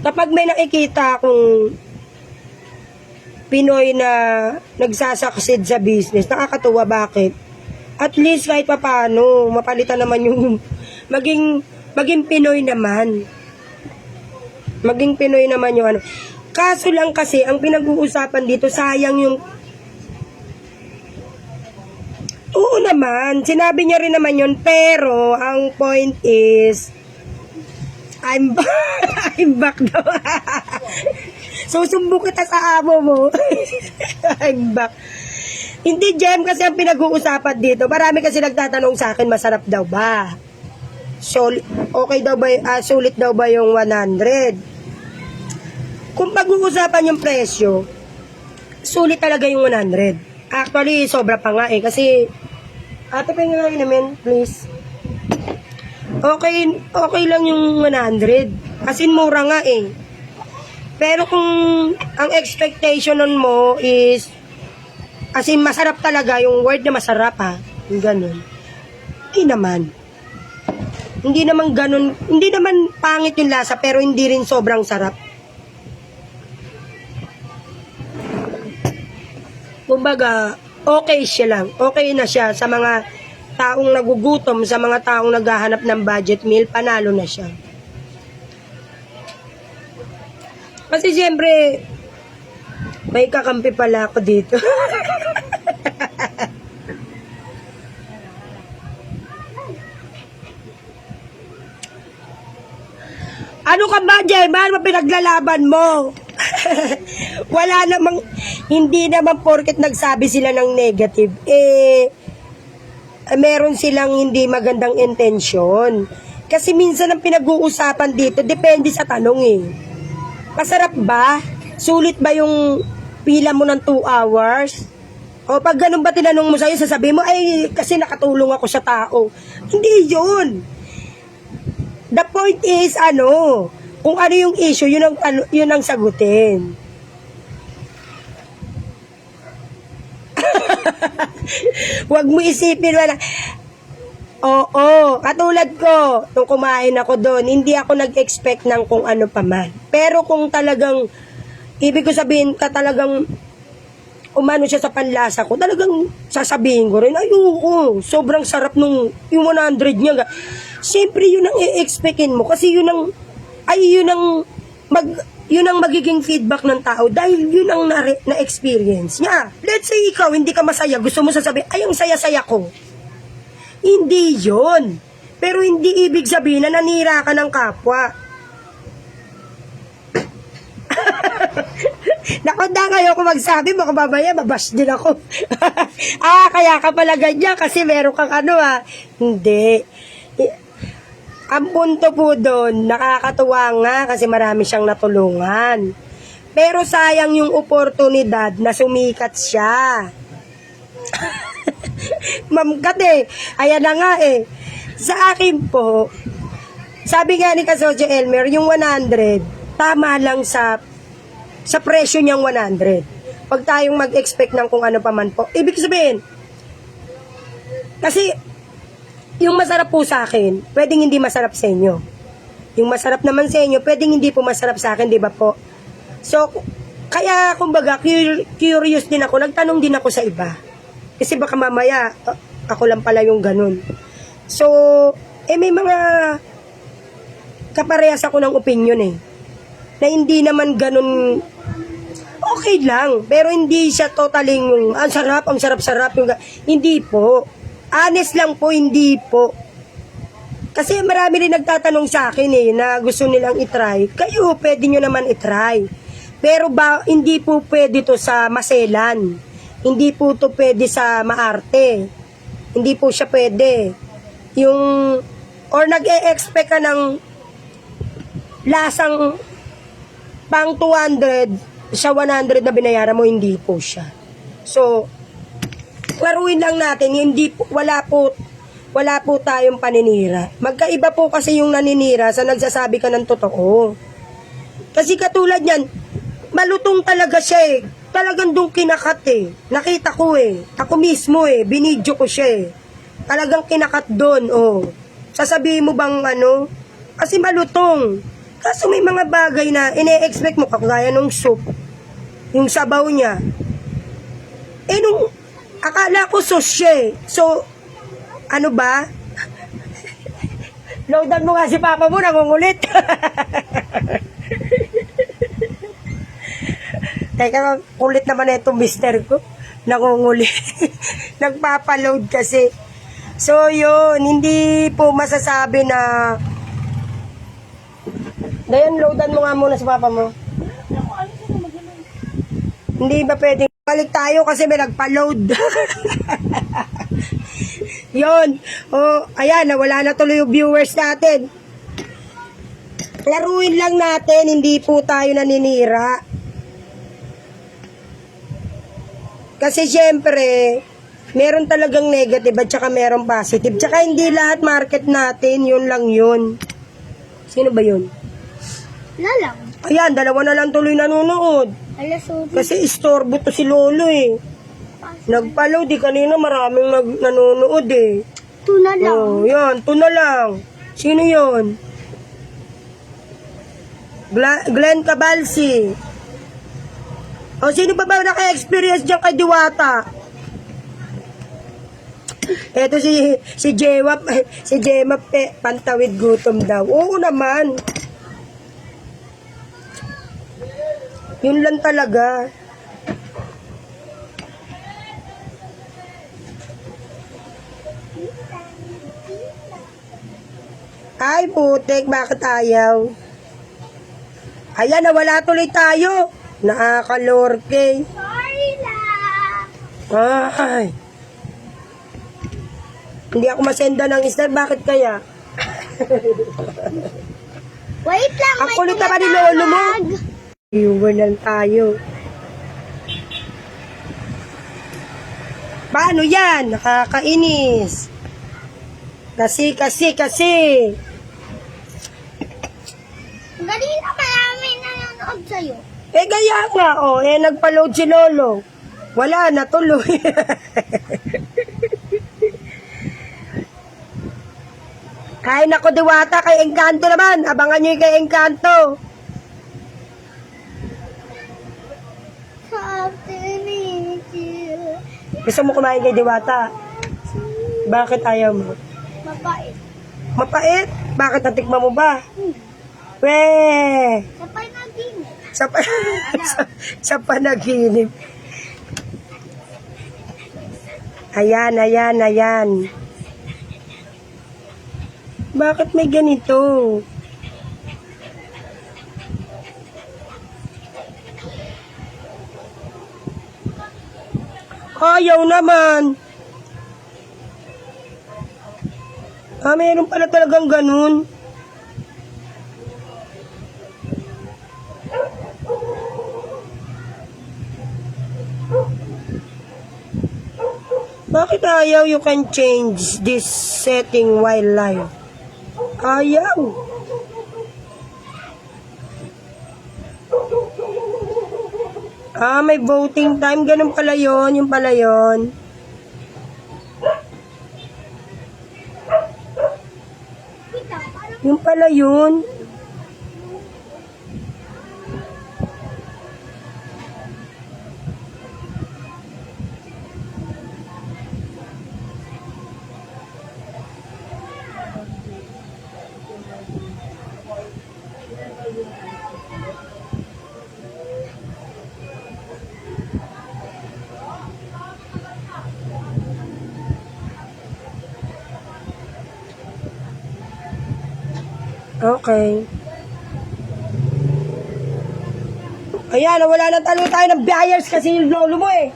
kapag may nakikita akong Pinoy na nagsasucceed sa business, nakakatuwa. Bakit? At least kahit papaano, mapalitan naman yung maging Pinoy naman. Maging Pinoy naman yung Kaso lang kasi, ang pinag-uusapan dito, sayang yung... Oo naman, sinabi niya rin naman yun, pero ang point is, I'm back daw. Susumbo kita sa amo mo. I'm back. Hindi, Jem, kasi ang pinag-uusapan dito, marami kasi nagtatanong sa akin, masarap daw ba? So, okay daw ba, sulit daw ba yung 100? Kung pag-uusapan yung presyo, sulit talaga yung 100. Actually, sobra pa nga kasi, ate, pahingin lang naman, please. Okay lang yung 100. As in, mura nga Pero kung ang expectation mo is, as in, masarap talaga, yung word na masarap yung ganun. Hindi naman ganun, hindi naman pangit yung lasa, pero hindi rin sobrang sarap. Kumbaga, okay siya lang. Okay na siya sa mga taong nagugutom, sa mga taong naghahanap ng budget meal, panalo na siya. Kasi siyempre, may kakampi pala ako dito. Ano ka ba, Jem? Ano ba pinaglalaban mo? Wala namang, hindi naman porket nagsabi sila ng negative, meron silang hindi magandang intensyon. Kasi minsan ang pinag-uusapan dito, depende sa tanong Masarap ba? Sulit ba yung pila mo ng 2 hours? O pag ganun ba tinanong mo sa'yo, sasabihin mo, ay kasi nakatulong ako sa tao. Hindi yun. The point is, kung ano yung issue, yun ang sagutin. Huwag mo isipin wala. Oo, katulad ko, nung kumain ako doon, hindi ako nag-expect ng kung ano pa man. Pero kung talagang, ibig ko sabihin, talagang umano siya sa panlasa ko, talagang sasabihin ko rin, ay oo, sobrang sarap nung yung 100 niya. Siyempre, yun ang i-expectin mo kasi yun ang magiging feedback ng tao dahil yun ang na-experience niya. Let's say ikaw, hindi ka masaya, gusto mo sasabihin, ay, ang saya-saya ko. Hindi yun. Pero hindi ibig sabihin na nanira ka ng kapwa. Naku, kayo ko magsabi, baka mamaya mabash din ako. Kaya ka pala ganyan kasi meron kang Hindi. Ang punto po doon, nakakatuwa nga kasi marami siyang natulungan. Pero sayang yung oportunidad na sumikat siya. Ma'am Kat ayan na nga Sa akin po, sabi nga ni Kasosyo Elmer, yung 100, tama lang sa presyo niyang 100. Pag tayong mag-expect ng kung ano pa man po. Ibig sabihin, kasi yung masarap po sa akin, pwedeng hindi masarap sa inyo. Yung masarap naman sa inyo, pwedeng hindi po masarap sa akin, di ba po? So, kaya kumbaga, curious din ako, nagtanong din ako sa iba. Kasi baka mamaya, ako lang pala yung ganun. So, may mga kaparehas ako ng opinion na hindi naman ganun, okay lang, pero hindi siya totaling, ang sarap-sarap, hindi po. Honest lang po, hindi po. Kasi marami rin nagtatanong sa akin na gusto nilang itry. Kayo, pwede nyo naman itry. Pero hindi po pwede to sa maselan. Hindi po to pwede sa maarte. Hindi po siya pwede. Or nag-e-expect ka ng lasang pang 200 sa 100 na binayaran mo, hindi po siya. So, klaruin lang natin, wala po tayong paninira. Magkaiba po kasi yung naninira sa nagsasabi ka ng totoo. Kasi katulad yan, malutong talaga siya Talagang doon kinakat Nakita ko Ako mismo binidyo ko siya Talagang kinakat doon Sasabihin mo bang ano? Kasi malutong. Kaso may mga bagay na ine-expect mo kagaya ng soup. Yung sabaw niya. Nung akala ko sauce siya So, ano ba? Loadan mo nga si papa mo, nangungulit. Teka, kulit naman na itong mister ko. Nangungulit. Nagpapaload kasi. So, yun. Hindi po masasabi na... Dayan, loadan mo nga muna sa papa mo. Hindi ba pwedeng balik tayo kasi may nagpa-load. Yun. Ayan, nawala na tuloy yung viewers natin. Laruin lang natin, hindi po tayo naninira. Kasi syempre, meron talagang negative at saka meron positive. Tsaka hindi lahat market natin, yun lang yun. Sino ba yun? Lalang. Ayan, dalawa na lang tuloy nanonood. Alaso. Kasi istorbo to si Lolo Nagpa-load kanina maraming nanonood Tuna lang. Yan, tuna lang. Sino yun? Glenn Cabalsi. Sino pa ba naka-experience dyan kay Diwata? Eto si Jewap, si Jemap pantawid gutom daw. Oo naman. Yun lang talaga. Ay, putek, bakit ayaw? Ayan, nawala tuloy tayo. Nakakalorke. Sorry lang. Ay. Hindi ako masenda ng isda. Bakit kaya? Wait lang. Ang kulit naman ni Lolo mo. Viewer lang tayo. Paano yan? Nakakainis. Kasi. Kanina marami nanonood sa'yo. Kaya nga, nagpa-load si Lolo. Wala na, tuloy. Ay, nako, Diwata, kay Encanto naman. Abangan nyo yung kay Encanto. Gusto mo kumain kay Diwata? Bakit ayaw mo? Mabait. Mapait? Bakit natikma mo ba? Weh! Sabay na din. Sa panaginip. Ayan. Bakit may ganito? Ayaw naman. Mayroon pala talagang ganun. Bakit ayaw you can change this setting while live? Ayaw. May voting time. Ganun pala yun. Yung pala yun. Kita, parang Yung pala yun. Okay. Ayan, wala na talo tayo ng buyers kasi yung lolo mo eh.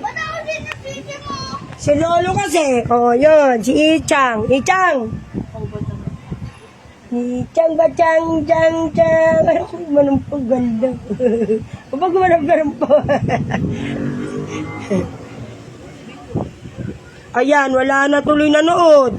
ba't ako din na video mo? Si lolo kasi. Yun. Si Ichang. Ichang! Ichang ba chang chang chang. Ay, manumpo ganda. Kapag manumpo. Ayan, wala na tuloy nanood.